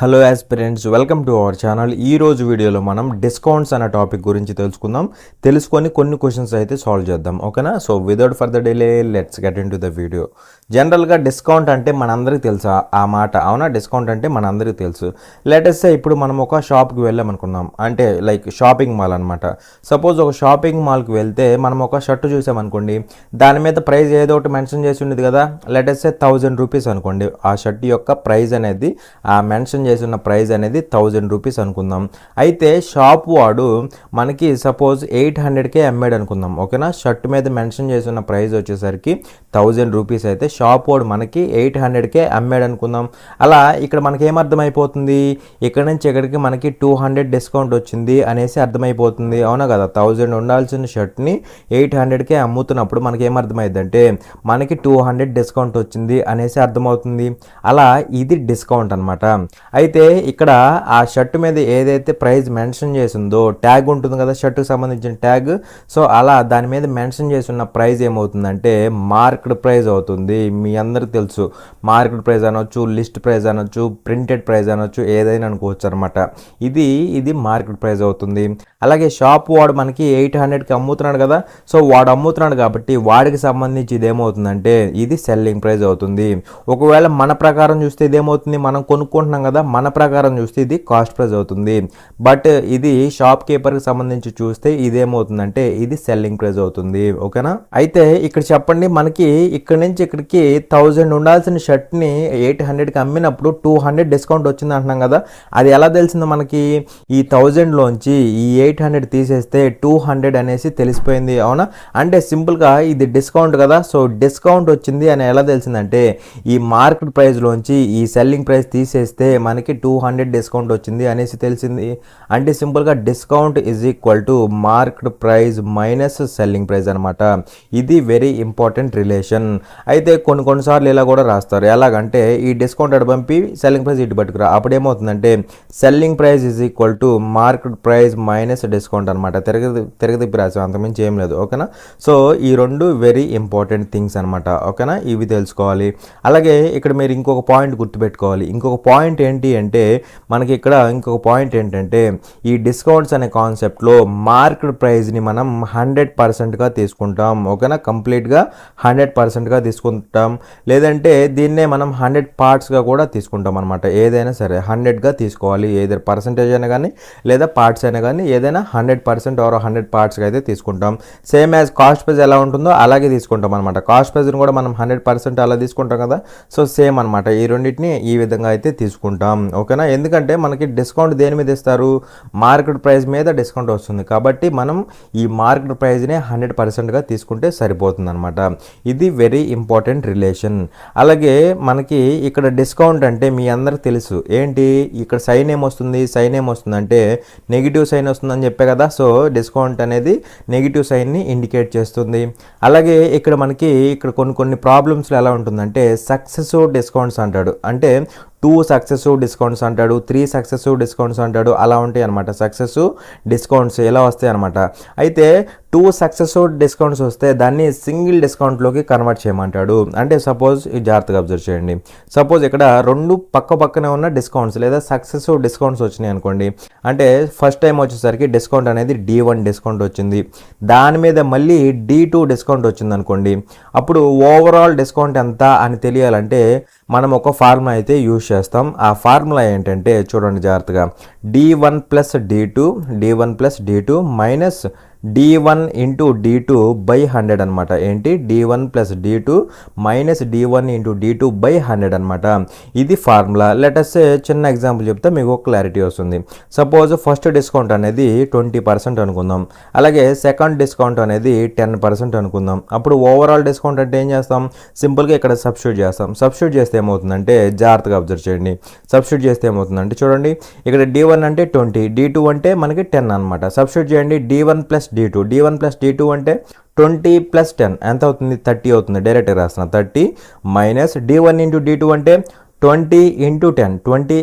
Hello aspirants, welcome to our channel. ఈ రోజు వీడియోలో మనం డిస్కౌంట్స్ అనే టాపిక్ గురించి తెలుసుకొని కొన్ని క్వశ్చన్స్ అయితే సాల్వ్ చేద్దాం. ఓకేనా? So without further delay let's get in to the video. జనరల్గా డిస్కౌంట్ అంటే మనందరికీ తెలుసు ఆ మాట, అవునా? డిస్కౌంట్ అంటే మనందరికీ తెలుసు. లేటెస్ట్ ఇప్పుడు మనం ఒక షాప్కి వెళ్ళామనుకున్నాం, అంటే లైక్ షాపింగ్ మాల్ అనమాట. సపోజ్ ఒక షాపింగ్ మాల్కి వెళ్తే మనం ఒక షర్ట్ చూసామనుకోండి, దాని మీద ప్రైస్ ఏదో ఒకటి మెన్షన్ చేసి ఉండేది కదా. లేటెస్ట్ 1000 రూపీస్ అనుకోండి. ఆ షర్ట్ యొక్క ప్రైస్ అనేది ఆ మెన్షన్ చేసిన ప్రైస్ అనేది 1000 రూపీస్ అనుకుందాం. అయితే షాప్ వాడు మనకి సపోజ్ 800కే అమ్మాడు అనుకుందాం. ఓకేనా? షర్ట్ మీద మెన్షన్ చేసిన ప్రైస్ వచ్చేసరికి 1000 రూపీస్ అయితే షాప్ వాడు మనకి 800కే అమ్మాడు అనుకుందాం. అలా ఇక్కడ మనకి ఏమర్థమైపోతుంది, ఇక్కడ నుంచి ఇక్కడికి మనకి 200 డిస్కౌంట్ వచ్చింది అనేసి అర్థమైపోతుంది. అవునా కదా? 1000 ఉండాల్సిన షర్ట్ని 800కే అమ్ముతున్నప్పుడు మనకి ఏమర్థమైందంటే మనకి 200 డిస్కౌంట్ వచ్చింది అనేసి అర్థమవుతుంది. అలా ఇది డిస్కౌంట్ అనమాట. అయితే ఇక్కడ ఆ షర్ట్ మీద ఏదైతే ప్రైస్ మెన్షన్ చేసిందో ట్యాగ్ ఉంటుంది కదా, షర్ట్కి సంబంధించిన ట్యాగ్. సో అలా దాని మీద మెన్షన్ చేసిన ప్రైస్ ఏమవుతుందంటే మార్క్డ్ ప్రైస్ అవుతుంది. మీ అందరికి తెలుసు, మార్క్డ్ ప్రైస్ అనొచ్చు, లిస్ట్ ప్రైస్ అనొచ్చు, ప్రింటెడ్ ప్రైస్ అనొచ్చు, ఏదైనా అనుకోవచ్చు అనమాట. ఇది మార్కెట్ ప్రైస్ అవుతుంది. అలాగే షాప్ వాడు మనకి 800కి అమ్ముతున్నాడు కదా. సో వాడు అమ్ముతున్నాడు కాబట్టి వాడికి సంబంధించి ఇది ఏమవుతుందంటే ఇది సెల్లింగ్ ప్రైస్ అవుతుంది. ఒకవేళ మన ప్రకారం చూస్తే ఇదేమవుతుంది, మనం కొనుక్కుంటున్నాం కదా, మన ప్రకారం చూస్తే ఇది కాస్ట్ ప్రైస్ అవుతుంది. బట్ ఇది షాప్ కీపర్కి సంబంధించి చూస్తే ఇదేమవుతుందంటే ఇది సెల్లింగ్ ప్రైస్ అవుతుంది. ఓకేనా? అయితే ఇక్కడ చెప్పండి, మనకి ఇక్కడ నుంచి ఇక్కడికి 1000 ఉండాల్సిన షర్ట్ని 800కి అమ్మినప్పుడు 200 డిస్కౌంట్ వచ్చింది అంటున్నాం కదా. అది ఎలా తెలిసిందో మనకి, ఈ 1000లోంచి ఈ 800 తీసేస్తే 200 అనేసి తెలిసిపోయింది. అవునా? అంటే సింపుల్గా ఇది డిస్కౌంట్ కదా. సో డిస్కౌంట్ వచ్చింది అని ఎలా తెలిసిందంటే ఈ మార్కెట్ ప్రైస్లోంచి ఈ సెల్లింగ్ ప్రైస్ తీసేస్తే మనకి 200 డిస్కౌంట్ వచ్చింది అనేసి తెలిసింది. అంటే సింపుల్గా discount is equal to market price minus selling price అనమాట. ఇది వెరీ ఇంపార్టెంట్ రిలేషన్. అయితే కొన్నిసార్లు ఇలా కూడా రాస్తారు. ఎలాగంటే ఈ డిస్కౌంట్ అటు పంపి సెల్లింగ్ ప్రైస్ ఇటు పట్టుకురా, అప్పుడు ఏమవుతుందంటే selling price is equal to market price minus discount అనమాట. తిరగతిప్పి రాసాం, అంతకుమించి ఏం లేదు. ఓకేనా? సో ఈ రెండు వెరీ ఇంపార్టెంట్ థింగ్స్ అనమాట. ఓకేనా? ఇవి తెలుసుకోవాలి. అలాగే ఇక్కడ మీరు ఇంకొక పాయింట్ గుర్తుపెట్టుకోవాలి. ఇంకొక పాయింట్ ఏంటి అంటే మనకి ఇక్కడ ఇంకొక పాయింట్ ఏంటంటే ఈ డిస్కౌంట్స్ అనే కాన్సెప్ట్లో మార్కెట్ ప్రైస్ని మనం 100%గా తీసుకుంటాం. ఓకేనా? కంప్లీట్గా 100%గా తీసుకుంటాం. లేదంటే దీన్నే మనం 100 పార్ట్స్గా కూడా తీసుకుంటాం అనమాట. ఏదైనా సరే 100గా తీసుకోవాలి. ఏదైనా పర్సంటేజ్ అయినా కానీ లేదా పార్ట్స్ అయినా కానీ ఏదైనా 100% ఆర్ 100 పార్ట్స్గా అయితే తీసుకుంటాం. సేమ్ యాజ్ కాస్ట్ ప్రైస్ ఎలా ఉంటుందో అలాగే తీసుకుంటాం అనమాట. కాస్ట్ ప్రైస్ని కూడా మనం 100% అలా తీసుకుంటాం కదా. సో సేమ్ అనమాట. ఈ రెండింటిని ఈ విధంగా అయితే తీసుకుంటాం. ఓకేనా? ఎందుకంటే మనకి డిస్కౌంట్ దేని మీద ఇస్తారు, మార్కెట్ ప్రైస్ మీద డిస్కౌంట్ వస్తుంది కాబట్టి మనం ఈ మార్కెట్ ప్రైస్నే 100%గా తీసుకుంటే సరిపోతుంది అనమాట. ఇది వెరీ ఇంపార్టెంట్ రిలేషన్. అలాగే మనకి ఇక్కడ డిస్కౌంట్ అంటే మీ అందరికి తెలుసు ఏంటి, ఇక్కడ సైన్ ఏమొస్తుంది, సైన్ ఏమొస్తుంది అంటే నెగిటివ్ సైన్ వస్తుందని చెప్పే కదా. సో డిస్కౌంట్ అనేది నెగిటివ్ సైన్ని ఇండికేట్ చేస్తుంది. అలాగే ఇక్కడ మనకి ఇక్కడ కొన్ని ప్రాబ్లమ్స్లో ఎలా ఉంటుందంటే సక్సెసివ్ డిస్కౌంట్స్ అంటాడు. అంటే 2 సక్సెసివ్ డిస్కౌంట్స్ అంటాడు, 3 సక్సెసివ్ డిస్కౌంట్స్ అంటాడు. అలా ఉంటాయి అనమాట. సక్సెసివ్ డిస్కౌంట్స్ ఎలా వస్తాయి అనమాట. అయితే 2 సక్సెసివ్ డిస్కౌంట్స్ వస్తే దాన్ని సింగిల్ డిస్కౌంట్లోకి కన్వర్ట్ చేయమంటాడు. అంటే సపోజ్ జాగ్రత్తగా అబ్జర్వ్ చేయండి. సపోజ్ ఇక్కడ 2 పక్కనే ఉన్న డిస్కౌంట్స్ లేదా సక్సెసివ్ డిస్కౌంట్స్ వచ్చినాయి అనుకోండి. అంటే ఫస్ట్ టైం వచ్చేసరికి డిస్కౌంట్ అనేది D1 డిస్కౌంట్ వచ్చింది, దాని మీద మళ్ళీ D2 డిస్కౌంట్ వచ్చింది అనుకోండి. అప్పుడు ఓవరాల్ డిస్కౌంట్ ఎంత అని తెలియాలంటే మనం ఒక ఫార్ములా అయితే యూజ్ చేస్తాం. ఆ ఫార్ములా ఏంటంటే చూడండి జాగ్రత్తగా, D1 plus D2 minus D1 into D2 by 100 అనమాట. ఏంటి, D1 plus D2 minus D1 into D2 by 100 అనమాట. ఇది ఫార్ములా. లెటస్ చిన్న ఎగ్జాంపుల్ చెప్తే మీకు క్లారిటీ వస్తుంది. సపోజ్ ఫస్ట్ డిస్కౌంట్ అనేది 20% అనుకుందాం. అలాగే సెకండ్ డిస్కౌంట్ అనేది 10% అనుకుందాం. అప్పుడు ఓవరాల్ డిస్కౌంట్ అంటే ఏం చేస్తాం, సింపుల్గా ఇక్కడ సబ్స్టిట్యూట్ చేస్తాం. సబ్స్టిట్యూట్ చేస్తే ఏమవుతుందంటే జాగ్రత్తగా అబ్జర్వ్ చేయండి. సబ్స్టిట్యూట్ చేస్తే ఏమవుతుందంటే చూడండి, ఇక్కడ D1 అంటే 20, D2 అంటే మనకి 10 అనమాట. సబ్స్టిట్యూట్ చేయండి. D1 ప్లస్ D2 అంటే 20 ప్లస్ 10 ఎంత అవుతుంది, 30 అవుతుంది. డైరెక్ట్గా రాస్తున్నా. 30 మైనస్ D1 ఇంటూ D2 అంటే 20 అంటే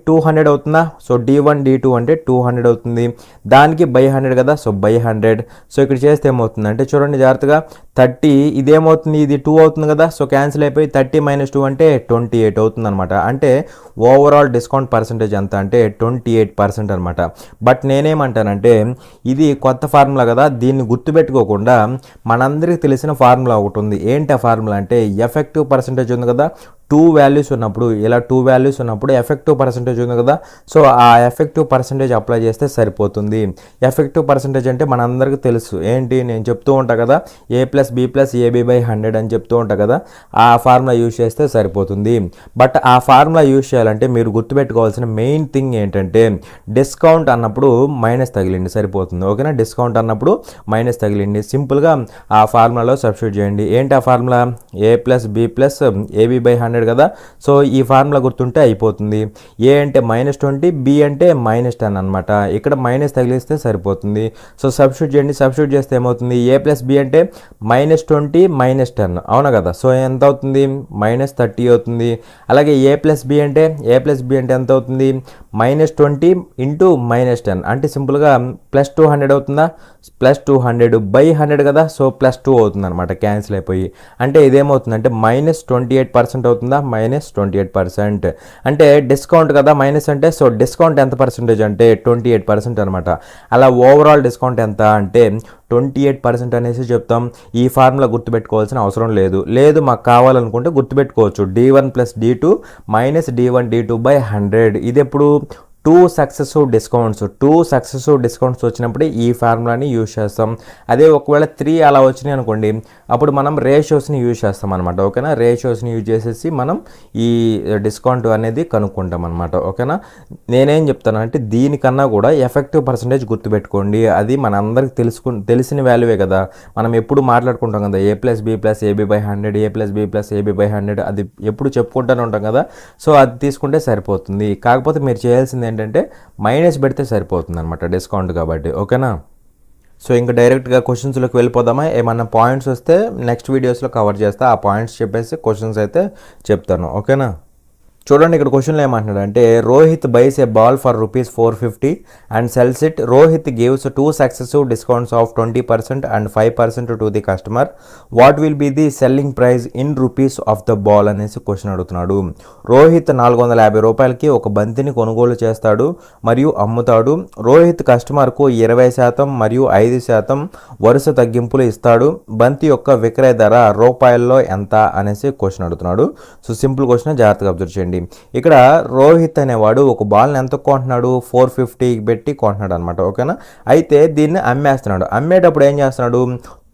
200 అవుతుందా? సో D1 D2 అంటే 200 అవుతుంది. దానికి బై 100 కదా, సో బై 100. సో ఇక్కడ చేస్తే ఏమవుతుంది అంటే చూడండి జాగ్రత్తగా, 30 ఇదేమవుతుంది, ఇది 2 అవుతుంది కదా, సో క్యాన్సిల్ అయిపోయి 30 - 2 అంటే 28 అవుతుంది అనమాట. అంటే ఓవరాల్ డిస్కౌంట్ పర్సంటేజ్ ఎంత అంటే 28% అనమాట. బట్ నేనేమంటానంటే ఇది కొత్త ఫార్ములా కదా, దీన్ని గుర్తుపెట్టుకోకుండా మనందరికీ తెలిసిన ఫార్ములా ఒకటి ఉంది. ఏంటి ఆ ఫార్ములా అంటే ఎఫెక్టివ్ పర్సంటేజ్ ఉంది కదా, 2 వాల్యూస్ ఉన్నప్పుడు, ఇలా 2 వాల్యూస్ ఉన్నప్పుడు ఎఫెక్టివ్ పర్సంటేజ్ ఉంది కదా, సో ఆ ఎఫెక్టివ్ పర్సంటేజ్ అప్లై చేస్తే సరిపోతుంది. ఎఫెక్టివ్ పర్సంటేజ్ అంటే మనందరికీ తెలుసు ఏంటి, నేను చెప్తూ ఉంటా కదా, A+B+AB/100 అని చెప్తూ ఉంటా కదా, ఆ ఫార్ములా యూజ్ చేస్తే సరిపోతుంది. బట్ ఆ ఫార్ములా యూజ్ చేయాలంటే మీరు గుర్తుపెట్టుకోవాల్సిన మెయిన్ థింగ్ ఏంటంటే డిస్కౌంట్ అన్నప్పుడు మైనస్ తగిలిండి సరిపోతుంది. ఓకేనా, డిస్కౌంట్ అన్నప్పుడు మైనస్ తగిలిండి, సింపుల్గా ఆ ఫార్ములాలో సబ్స్టిట్యూట్ చేయండి. ఏంటి ఆ ఫార్ములా, A+B+AB/100 కదా, సో ఈ ఫార్ములా గుర్తుంటే అయిపోతుంది. ఏ అంటే -20, బి అంటే -10 అనమాట. ఇక్కడ మైనస్ తగిలిస్తే సరిపోతుంది. సో సబ్స్టిట్యూట్ చేయండి, సబ్స్టిట్యూట్ చేస్తే ఏమవుతుంది, A+B అంటే -20 -10 అవునా కదా, సో ఎంత అవుతుంది, -30 అవుతుంది. అలాగే A+B అంటే ఎంత అవుతుంది, -20 × -10 అంటే సింపుల్గా +200 అవుతుందా, +200/100 కదా, సో +2 అవుతుంది అనమాట, క్యాన్సిల్ అయిపోయి. అంటే ఇదేమవుతుందంటే -28% అవుతుందా, -28%. అంటే డిస్కౌంట్ కదా మైనస్ అంటే, సో డిస్కౌంట్ ఎంత పర్సెంటేజ్ అంటే 28% అనమాట. అలా ఓవరాల్ డిస్కౌంట్ ఎంత అంటే 28% అనేసి చెప్తాం. ఈ ఫార్ములా గుర్తుపెట్టుకోవాల్సిన అవసరం లేదు మాకు కావాలనుకుంటే గుర్తుపెట్టుకోవచ్చు, D1 + D2 - D1 D2/100. ఇది ఎప్పుడు 2 సక్సెసివ్ డిస్కౌంట్స్ వచ్చినప్పుడు ఈ ఫార్ములాని యూజ్ చేస్తాం. అదే ఒకవేళ 3 అలా వచ్చినాయి అనుకోండి, అప్పుడు మనం రేషియోస్ని యూజ్ చేస్తాం అనమాట. ఓకేనా, రేషియోస్ని యూజ్ చేసేసి మనం ఈ డిస్కౌంట్ అనేది కనుక్కుంటాం అనమాట. ఓకేనా, నేనేం చెప్తానంటే దీనికన్నా కూడా ఎఫెక్టివ్ పర్సంటేజ్ గుర్తుపెట్టుకోండి. అది మన అందరికి తెలిసిన వాల్యూవే కదా, మనం ఎప్పుడు మాట్లాడుకుంటాం కదా, A+B+AB/100, A+B+AB/100 అది ఎప్పుడు చెప్పుకుంటూనే ఉంటాం కదా, సో అది తీసుకుంటే సరిపోతుంది. కాకపోతే మీరు చేయాల్సింది ఏంటంటే మైనస్ పెడితే సరిపోతుంది అనమాట, డిస్కౌంట్ కాబట్టి. ఓకేనా, సో ఇంకా డైరెక్ట్గా క్వశ్చన్స్లోకి వెళ్ళిపోదామా. ఏమన్నా పాయింట్స్ వస్తే నెక్స్ట్ వీడియోస్లో కవర్ చేస్తా, ఆ పాయింట్స్ చెప్పేసి క్వశ్చన్స్ అయితే చెప్తాను. ఓకేనా, చూడండి ఇక్కడ క్వశ్చన్లో ఏమంటున్నాడు అంటే Rohit buys a ball for ₹450 and sells it. Rohit gives 2 successive discounts of 20% and 5% to the customer. What will be the selling price in rupees of the ball అనేసి క్వశ్చన్ అడుగుతున్నాడు. రోహిత్ ₹450కి ఒక బంతిని కొనుగోలు చేస్తాడు మరియు అమ్ముతాడు. రోహిత్ కస్టమర్కు 20% మరియు 5% వరుస తగ్గింపులు ఇస్తాడు. బంతి యొక్క విక్రయ ధర రూపాయల్లో ఎంత అనేసి క్వశ్చన్ అడుగుతున్నాడు. సో సింపుల్ క్వశ్చన్, జాగ్రత్తగా అబ్జర్వ్ చేయండి. ఇక్కడ రోహిత్ అనేవాడు ఒక బాల్ని ఎంత కొంటున్నాడు, 450 పెట్టి కొంటున్నాడు అనమాట. ఓకేనా, అయితే దీన్ని అమ్మేస్తున్నాడు. అమ్మేటప్పుడు ఏం చేస్తున్నాడు,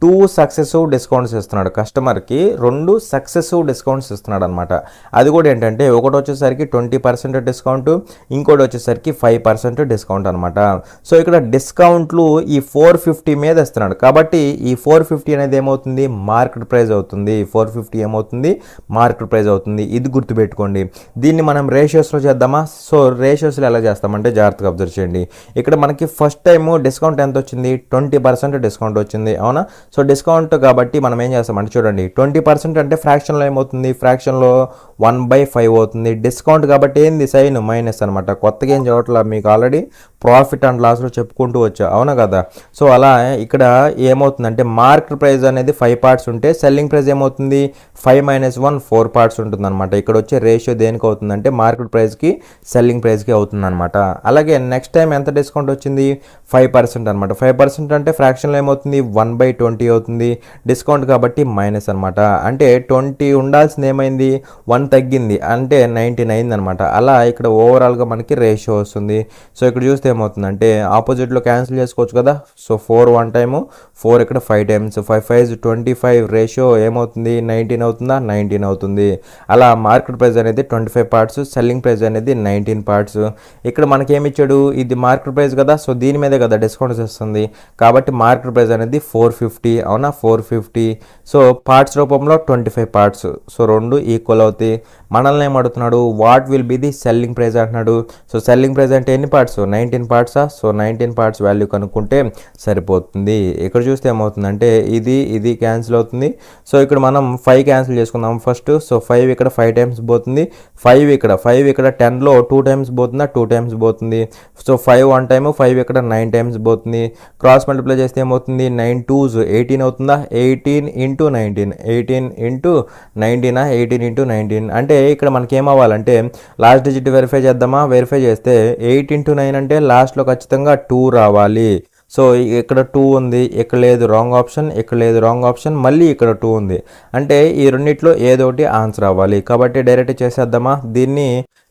2 సక్సెసివ్ డిస్కౌంట్స్ ఇస్తున్నాడు కస్టమర్కి, 2 సక్సెసివ్ డిస్కౌంట్స్ ఇస్తున్నాడు అనమాట. అది కూడా ఏంటంటే ఒకటి వచ్చేసరికి 20% డిస్కౌంట్, ఇంకోటి వచ్చేసరికి 5% డిస్కౌంట్ అనమాట. సో ఇక్కడ డిస్కౌంట్లు ఈ 450 మీద ఇస్తున్నాడు కాబట్టి ఈ 450 అనేది ఏమవుతుంది, మార్కెట్ ప్రైస్ అవుతుంది. 450 ఏమవుతుంది, మార్కెట్ ప్రైస్ అవుతుంది. ఇది గుర్తుపెట్టుకోండి. దీన్ని మనం రేషియోస్లో చేద్దామా. సో రేషియోస్లో ఎలా చేస్తామంటే జాగ్రత్తగా అబ్జర్వ్ చేయండి. ఇక్కడ మనకి ఫస్ట్ టైం డిస్కౌంట్ ఎంత వచ్చింది, 20% డిస్కౌంట్ వచ్చింది. అవునా, సో డిస్కౌంట్ కాబట్టి మనం ఏం చేస్తామంటే చూడండి, 20% అంటే ఫ్రాక్షన్లో ఏమవుతుంది, ఫ్రాక్షన్లో 1/5 అవుతుంది. డిస్కౌంట్ కాబట్టి ఏంది, సైన్ మైనస్ అనమాట. కొత్తగా ఏం చదవట్లా, మీకు ఆల్రెడీ ప్రాఫిట్ అండ్ లాస్లో చెప్పుకుంటూ వచ్చా, అవునా కదా. సో అలా ఇక్కడ ఏమవుతుందంటే మార్కెట్ ప్రైస్ అనేది 5 పార్ట్స్ ఉంటే సెల్లింగ్ ప్రైస్ ఏమవుతుంది, 5 - 1 4 పార్ట్స్ ఉంటుంది అనమాట. ఇక్కడ వచ్చే రేషియో దేనికి అవుతుందంటే మార్కెట్ ప్రైస్కి సెల్లింగ్ ప్రైస్కి అవుతుంది అనమాట. అలాగే నెక్స్ట్ టైం ఎంత డిస్కౌంట్ వచ్చింది, 5% అనమాట. 5% అంటే ఫ్రాక్షన్లో ఏమవుతుంది, 1/20 అవుతుంది. డిస్కౌంట్ కాబట్టి మైనస్ అనమాట. అంటే 20 ఉండాల్సింది ఏమైంది, 1 తగ్గింది అంటే 19 అయింది అనమాట. అలా ఇక్కడ ఓవరాల్గా మనకి రేషియో వస్తుంది. సో ఇక్కడ చూస్తే ఏమవుతుందంటే ఆపోజిట్లో క్యాన్సిల్ చేసుకోవచ్చు కదా. సో 4 1 టైము, 4 ఇక్కడ 5 టైమ్స్, 5 5 25 రేషియో ఏమవుతుంది, 19 అవుతుందా, 19 అవుతుంది. అలా మార్కెట్ ప్రైస్ అనేది 25 పార్ట్స్, సెల్లింగ్ ప్రైస్ అనేది 19 పార్ట్స్. ఇక్కడ మనకి ఏమి ఇచ్చాడు, ఇది మార్కెట్ ప్రైస్ కదా, సో దీని మీదే కదా డిస్కౌంట్స్ వస్తుంది కాబట్టి మార్కెట్ ప్రైస్ అనేది 450. అవునా, 450. సో పార్ట్స్ రూపంలో 25 పార్ట్స్, సో 2 ఈక్వల్ అవుతాయి. మనల్ని ఏమడుగుతున్నాడు, what will be the selling price అంటున్నాడు. సో సెల్లింగ్ ప్రైస్ అంటే ఎన్ని పార్ట్స్, 19 పార్ట్సా. సో 19 పార్ట్స్ వాల్యూ కనుక్కుంటే సరిపోతుంది. ఇక్కడ చూస్తే ఏమవుతుందంటే ఇది క్యాన్సిల్ అవుతుంది. సో ఇక్కడ మనం 5 క్యాన్సిల్ చేసుకుందాం ఫస్ట్. సో 5 ఇక్కడ 5 టైమ్స్ పోతుంది, 5 ఇక్కడ 10లో 2 టైమ్స్ పోతుందా, 2 టైమ్స్ పోతుంది. సో 5 1 టైమ్, 5 ఇక్కడ 9 టైమ్స్ పోతుంది. క్రాస్ మల్టిప్లై చేస్తే ఏమవుతుంది, 9 2s 18 అవుతుందా, 18 ఇంటూ 19, 18 ఇంటూ 19, 18 ఇంటూ 19 అంటే ఇక్కడ మనకి ఏమవ్వాలంటే లాస్ట్ డిజిట్ వెరిఫై చేద్దామా. వెరిఫై చేస్తే 8 ఇంటూ 9 అంటే లాస్ట్లో ఖచ్చితంగా 2 రావాలి. సో ఇక్కడ 2 ఉంది, ఇక్కడ లేదు, రాంగ్ ఆప్షన్, ఇక్కడ లేదు, రాంగ్ ఆప్షన్, మళ్ళీ ఇక్కడ 2 ఉంది. అంటే ఈ రెండిట్లో ఏదో ఒకటి ఆన్సర్ అవ్వాలి. కాబట్టి డైరెక్ట్ చేసేద్దామా. దీన్ని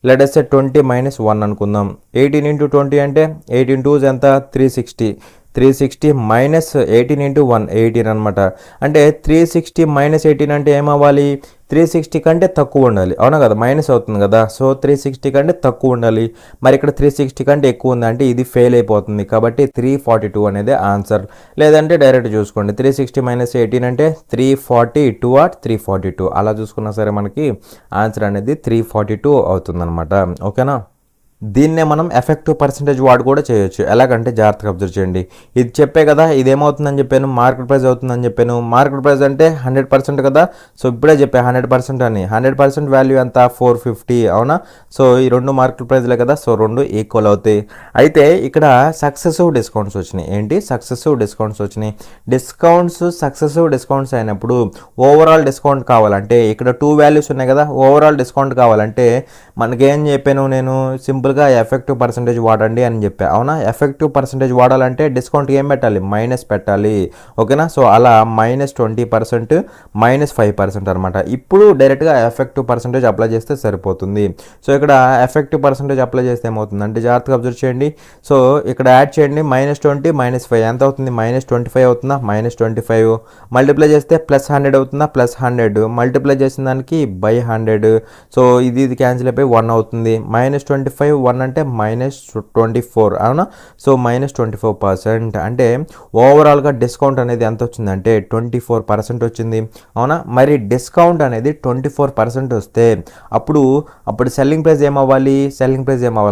లెట్ us say 20 - 1 అనుకుందాం. 18 ఇంటూ 20 అంటే 18 2s ఎంత, 360. 360 మైనస్ 18 ఇంటూ 1 18 అనమాట. అంటే 360 మైనస్ 18 అంటే ఏమవ్వాలి, 360 కంటే తక్కువ ఉండాలి, అవునా కదా, మైనస్ అవుతుంది కదా. సో 360 కంటే తక్కువ ఉండాలి. మరి ఇక్కడ 360 కంటే ఎక్కువ ఉంది అంటే ఇది ఫెయిల్ అయిపోతుంది. కాబట్టి 342 అనేది ఆన్సర్. లేదంటే డైరెక్ట్ చూసుకోండి, 360 మైనస్ 18 అంటే 342 ఆర్ 342 అలా చూసుకున్నా సరే మనకి ఆన్సర్ అనేది 342 అవుతుంది అనమాట. ఓకేనా. దీన్నే మనం ఎఫెక్టివ్ పర్సెంటేజ్ వాడు కూడా చేయొచ్చు. ఎలాగంటే జాగ్రత్తగా అబ్జర్వ్ చేయండి. ఇది చెప్పే కదా, ఇదేమవుతుందని చెప్పాను, మార్కెట్ ప్రైస్ అవుతుందని చెప్పాను. మార్కెట్ ప్రైస్ అంటే 100% కదా. సో ఇప్పుడే చెప్పా 100% అని. 100% వాల్యూ ఎంత, 450, అవునా. సో ఈ రెండు మార్కెట్ ప్రైస్లే కదా. సో రెండు ఈక్వల్ అవుతాయి. అయితే ఇక్కడ సక్సెసివ్ డిస్కౌంట్స్ వచ్చినాయి. ఏంటి, సక్సెసివ్ డిస్కౌంట్స్ వచ్చినాయి. సక్సెసివ్ డిస్కౌంట్స్ అయినప్పుడు ఓవరాల్ డిస్కౌంట్ కావాలంటే ఇక్కడ 2 వాల్యూస్ ఉన్నాయి కదా. ఓవరాల్ డిస్కౌంట్ కావాలంటే మనకేం చెప్పాను నేను, సింపుల్గా ఎఫెక్టివ్ పర్సెంటేజ్ వాడండి అని చెప్పా, అవునా. ఎఫెక్టివ్ పర్సెంటేజ్ వాడాలంటే డిస్కౌంట్ ఏం పెట్టాలి, మైనస్ పెట్టాలి. ఓకేనా. సో అలా -20% -5% అనమాట. ఇప్పుడు డైరెక్ట్గా ఎఫెక్టివ్ పర్సెంటేజ్ అప్లై చేస్తే సరిపోతుంది. సో ఇక్కడ ఎఫెక్టివ్ పర్సెంటేజ్ అప్లై చేస్తే ఏమవుతుందంటే జాగ్రత్తగా అబ్జర్వ్ చేయండి. సో ఇక్కడ యాడ్ చేయండి, -20 -5 ఎంత అవుతుంది, -25 అవుతుందా, -25 మల్టిప్లై చేస్తే +100 అవుతుందా, +100 మల్టిప్లై చేసిన దానికి /100. సో ఇది క్యాన్సిల్ అయిపోయి 1 అవుతుంది. -25 1 అంటే -24, అవునా. సో -24% అంటే ఓవరాల్గా డిస్కౌంట్ అనేది ఎంత వచ్చిందంటే 24% వచ్చింది, అవునా. మరి డిస్కౌంట్ అనేది 24% వస్తే అప్పుడు సెల్లింగ్ ప్రైస్ ఏమవ్వాలి,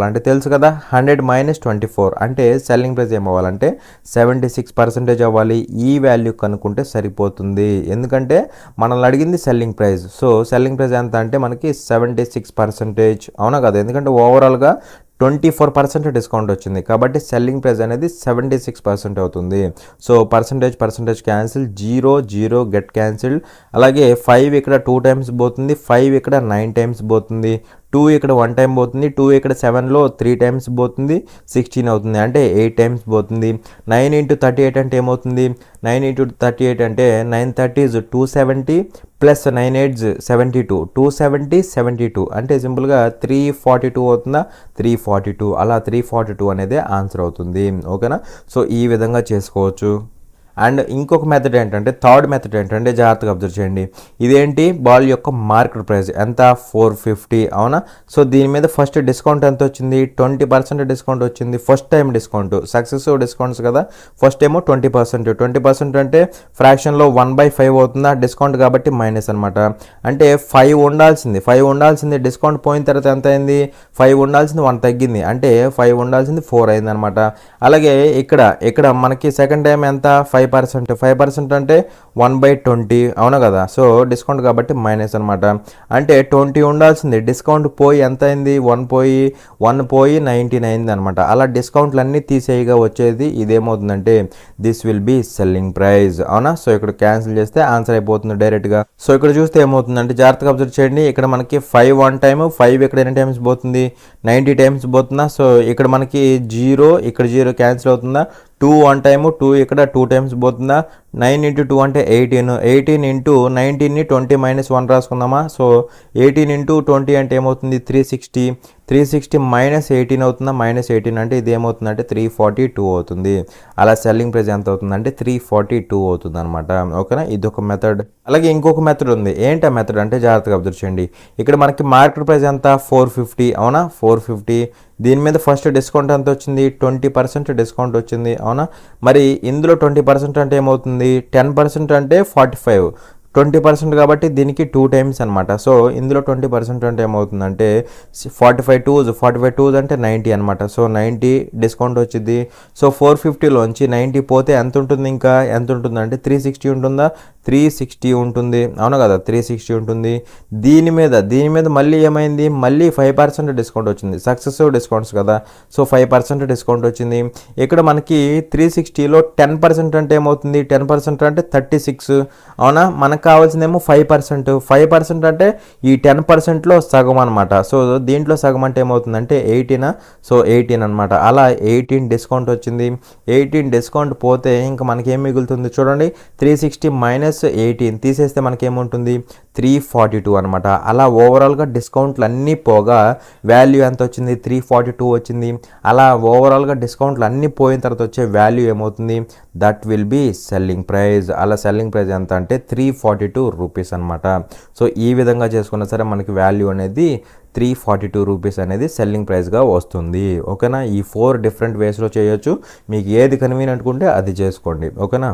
అంటే తెలుసు కదా, 100 - 24 అంటే సెల్లింగ్ ప్రైస్ ఏమవ్వాలంటే 76% అవ్వాలి. ఈ వాల్యూ కనుక్కుంటే సరిపోతుంది. ఎందుకంటే మనల్ని అడిగింది selling price. So selling price ఎంత అంటే మనకి 76%, అవునా కదా. ఎందుకంటే ఓవరాల్గా 24% డిస్కౌంట్ వచ్చింది కాబట్టి సెల్లింగ్ ప్రైస్ అనేది 76% అవుతుంది. So percentage cancel, 0 get cancelled. అలాగే 5 ఇక్కడ 2 టైమ్స్ పోతుంది, 5 ఇక్కడ 9 టైమ్స్ పోతుంది, 2 ఇక్కడ 1 టైం పోతుంది, 2 ఇక్కడ 7లో 3 టైమ్స్ పోతుంది, 16 అవుతుంది. అంటే 8 టైమ్స్ పోతుంది. 9 × 38 అంటే ఏమవుతుంది, 9 × 38 అంటే 930s 270 ప్లస్ 9 8s 72, 270 72 అంటే సింపుల్గా 342 అవుతుందా, 342. అలా 342 అనేది ఆన్సర్ అవుతుంది. ఓకేనా. సో ఈ విధంగా చేసుకోవచ్చు. అండ్ ఇంకొక మెథడ్ ఏంటంటే, థర్డ్ మెథడ్ ఏంటంటే జాగ్రత్తగా అబ్జర్వ్ చేయండి. ఇదేంటి, బాల్ యొక్క మార్కెట్ ప్రైస్ ఎంత, 450, అవునా. సో దీని మీద ఫస్ట్ డిస్కౌంట్ ఎంత వచ్చింది, 20% డిస్కౌంట్ వచ్చింది. First time discount, successive discounts కదా. ఫస్ట్ ఏమో 20% అంటే ఫ్రాక్షన్లో 1/5 అవుతుందా, డిస్కౌంట్ కాబట్టి మైనస్ అనమాట. అంటే 5 ఉండాల్సింది డిస్కౌంట్ పోయిన తర్వాత ఎంత అయింది, 5 ఉండాల్సింది 1 తగ్గింది. అంటే 5 ఉండాల్సింది 4 అయింది అనమాట. అలాగే ఇక్కడ మనకి సెకండ్ టైం ఎంత, 5% అంటే 1/20, అవునా కదా. సో డిస్కౌంట్ కాబట్టి మైనస్ అనమాట. అంటే 20 ఉండాల్సింది, డిస్కౌంట్ పోయి ఎంత అయింది, 1 పోయి 19 అయింది అనమాట. అలా డిస్కౌంట్లు అన్నీ తీసేయగా వచ్చేది ఇదేమవుతుందంటే this will be selling price, అవునా. సో ఇక్కడ క్యాన్సిల్ చేస్తే ఆన్సర్ అయిపోతుంది డైరెక్ట్గా. సో ఇక్కడ చూస్తే ఏమవుతుందంటే జాగ్రత్తగా అబ్జర్వ్ చేయండి. ఇక్కడ మనకి 5 1 టైమ్, 5 ఇక్కడ ఎన్ని టైమ్స్ పోతుంది, 90 టైమ్స్ పోతుందా. సో ఇక్కడ మనకి 0 క్యాన్సిల్ అవుతుందా. 2 1 టైము, 2 ఇక్కడ 2 టైమ్స్ పోతుందా. 9 × 2 అంటే 18 ఇంటూ 19ని 20 - 1 రాసుకుందామా. సో 18 × 20 అంటే ఏమవుతుంది, 360 -18 అవుతుందా, -18 అంటే ఇది ఏమవుతుందంటే 342 అవుతుంది. అలా సెల్లింగ్ ప్రైస్ ఎంత అవుతుందంటే 342 అవుతుంది అనమాట. ఓకేనా. ఇది ఒక మెథడ్. అలాగే ఇంకొక మెథడ్ ఉంది. ఏంటి ఆ మెథడ్ అంటే జాగ్రత్తగా అబ్జర్వ్ చేయండి. ఇక్కడ మనకి మార్కెట్ ప్రైస్ ఎంత, 450, అవునా. 450 దీని మీద ఫస్ట్ డిస్కౌంట్ ఎంత వచ్చింది, 20% డిస్కౌంట్ వచ్చింది, అవునా. మరి ఇందులో 20% అంటే ఏమవుతుంది, 10% అంటే 45, 20% కాబట్టి దీనికి 2 టైమ్స్ అనమాట. సో ఇందులో 20% అంటే ఏమవుతుందంటే 45 2s అంటే 90 అనమాట. సో 90 డిస్కౌంట్ వచ్చింది. సో 450లోంచి 90 పోతే ఎంత ఉంటుంది, ఇంకా ఎంత ఉంటుందంటే 360 ఉంటుందా, 360 ఉంటుంది, అవును కదా, 360 ఉంటుంది. దీని మీద మళ్ళీ ఏమైంది, మళ్ళీ 5% డిస్కౌంట్ వచ్చింది. సక్సెసివ్ డిస్కౌంట్స్ కదా, సో 5% డిస్కౌంట్ వచ్చింది. ఇక్కడ మనకి 360లో 10% అంటే ఏమవుతుంది, 10% అంటే 36, అవునా. మనకు కావాల్సిందేమో 5%. 5% అంటే ఈ 10%లో సగం అనమాట. సో దీంట్లో సగం అంటే ఏమవుతుందంటే 18, సో 18 అనమాట. అలా 18 డిస్కౌంట్ వచ్చింది. 18 డిస్కౌంట్ పోతే ఇంకా మనకేం మిగులుతుంది చూడండి, 360 మైనస్ 18 తీసేస్తే మనకేముంటుంది, 342 అనమాట. అలా ఓవరాల్గా డిస్కౌంట్లు అన్నీ పోగా వాల్యూ ఎంత వచ్చింది, 342 వచ్చింది. అలా ఓవరాల్గా డిస్కౌంట్లు అన్నీ పోయిన తర్వాత వచ్చే వాల్యూ ఏమవుతుంది, that will be selling price. అలా సెల్లింగ్ ప్రైస్ ఎంత అంటే 342 రూపీస్ అనమాట. సో ఈ విధంగా చేసుకున్నా సరే మనకి వాల్యూ అనేది 342 రూపీస్ అనేది సెల్లింగ్ ప్రైస్గా వస్తుంది. ఓకేనా. ఈ 4 డిఫరెంట్ వేస్లో చేయొచ్చు, మీకు ఏది కన్వీనియంట్ ఉంటే అది చేసుకోండి. ఓకేనా.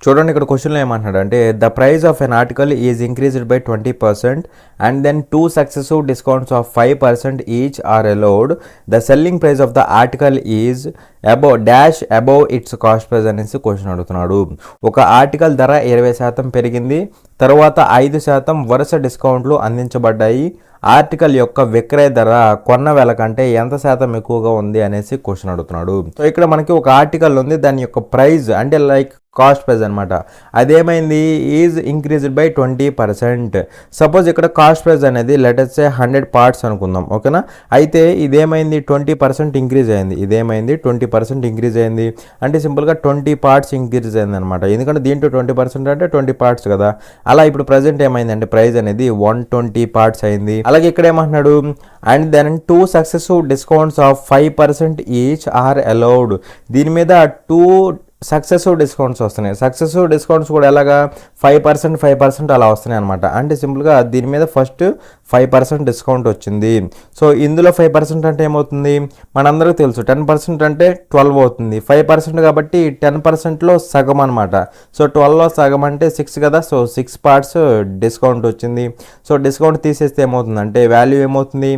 చూడండి ఇక్కడ క్వశ్చన్లో ఏమంటున్నాడు అంటే the price of an article is increased by 20% and then 2 successive discounts of 5% each are allowed. The selling price of the article is above its cost price అనేసి క్వశ్చన్ అడుగుతున్నాడు. ఒక ఆర్టికల్ ధర 20% పెరిగింది, తర్వాత 5% వరుస డిస్కౌంట్లు అందించబడ్డాయి. ఆర్టికల్ యొక్క విక్రయ ధర కొన్న వేల కంటే ఎంత శాతం ఎక్కువగా ఉంది అనేసి క్వశ్చన్ అడుగుతున్నాడు. సో ఇక్కడ మనకి ఒక ఆర్టికల్ ఉంది, దాని యొక్క ప్రైస్ అంటే లైక్ కాస్ట్ ప్రైస్ అనమాట, అదేమైంది ఈజ్ ఇంక్రీజ్డ్ బై 20%. సపోజ్ ఇక్కడ కాస్ట్ ప్రైస్ అనేది లెటర్స్ సే 100 పార్ట్స్ అనుకుందాం. ఓకేనా. అయితే ఇదేమైంది 20% ఇంక్రీజ్ అయింది. ఇదేమైంది 20% ఇంక్రీజ్ అయింది అంటే సింపుల్గా 20 పార్ట్స్ ఇంక్రీజ్ అయింది అనమాట. ఎందుకంటే దీంట్లో 20% అంటే 20 పార్ట్స్ కదా. అలా ఇప్పుడు ప్రజెంట్ ఏమైంది అంటే ప్రైస్ అనేది 120 పార్ట్స్ అయింది. అలాగే ఇక్కడ ఏమంటున్నాడు and then 2 successive discounts of 5% each are allowed. దీని మీద 2 సక్సెసివ్ డిస్కౌంట్స్ వస్తున్నాయి. సక్సెసివ్ డిస్కౌంట్స్ కూడా ఎలాగా 5% అలా వస్తున్నాయి అనమాట. అంటే సింపుల్గా దీని మీద ఫస్ట్ 5% డిస్కౌంట్ వచ్చింది. సో ఇందులో 5% అంటే ఏమవుతుంది, మనందరికీ తెలుసు 10% అంటే 12 అవుతుంది. 5% కాబట్టి 10%లో సగం అనమాట. సో 12లో సగం అంటే 6 కదా. సో 6 పార్ట్స్ డిస్కౌంట్ వచ్చింది. సో డిస్కౌంట్ తీసేస్తే ఏమవుతుందంటే వాల్యూ ఏమవుతుంది,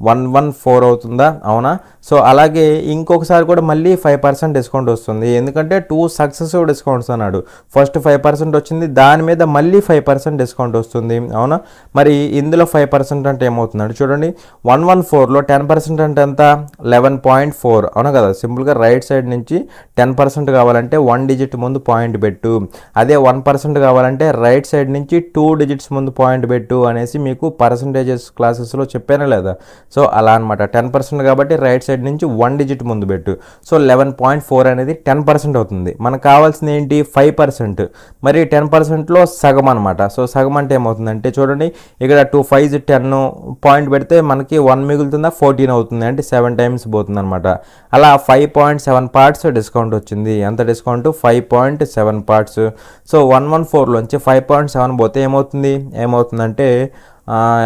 114 అవుతుందా, అవునా. సో అలాగే ఇంకొకసారి కూడా మళ్ళీ 5% డిస్కౌంట్ వస్తుంది. ఎందుకంటే 2 సక్సెసివ్ డిస్కౌంట్స్ అన్నాడు. ఫస్ట్ 5% వచ్చింది, దాని మీద మళ్ళీ 5% డిస్కౌంట్ వస్తుంది, అవునా. మరి ఇందులో 5% అంటే ఏమవుతుందంటే చూడండి 114లో 10% అంటే ఎంత, 11.4, అవునా కదా. సింపుల్గా రైట్ సైడ్ నుంచి 10% కావాలంటే 1 డిజిట్ ముందు పాయింట్ పెట్టు, అదే 1% కావాలంటే రైట్ సైడ్ నుంచి 2 డిజిట్స్ ముందు పాయింట్ పెట్టు అనేసి మీకు పర్సంటేజెస్ క్లాసెస్లో చెప్పానా లేదా. సో అలా అనమాట. 10% కాబట్టి రైట్ సైడ్ నుంచి 1 డిజిట్ ముందు పెట్టు. సో 11.4 అనేది 10% అవుతుంది. మనకు కావాల్సింది ఏంటి, 5%. మరి 10%లో సగం అనమాట. సో సగం అంటే ఏమవుతుందంటే చూడండి ఇక్కడ 2 5 10 పాయింట్ పెడితే మనకి 1 మిగులుతుందా, 14 అవుతుంది. అంటే 7 టైమ్స్ పోతుంది అనమాట. అలా 5.7 పార్ట్స్ డిస్కౌంట్ వచ్చింది. ఎంత డిస్కౌంట్, 5.7 పార్ట్స్. సో 114లోంచి 5.7 పోతే ఏమవుతుందంటే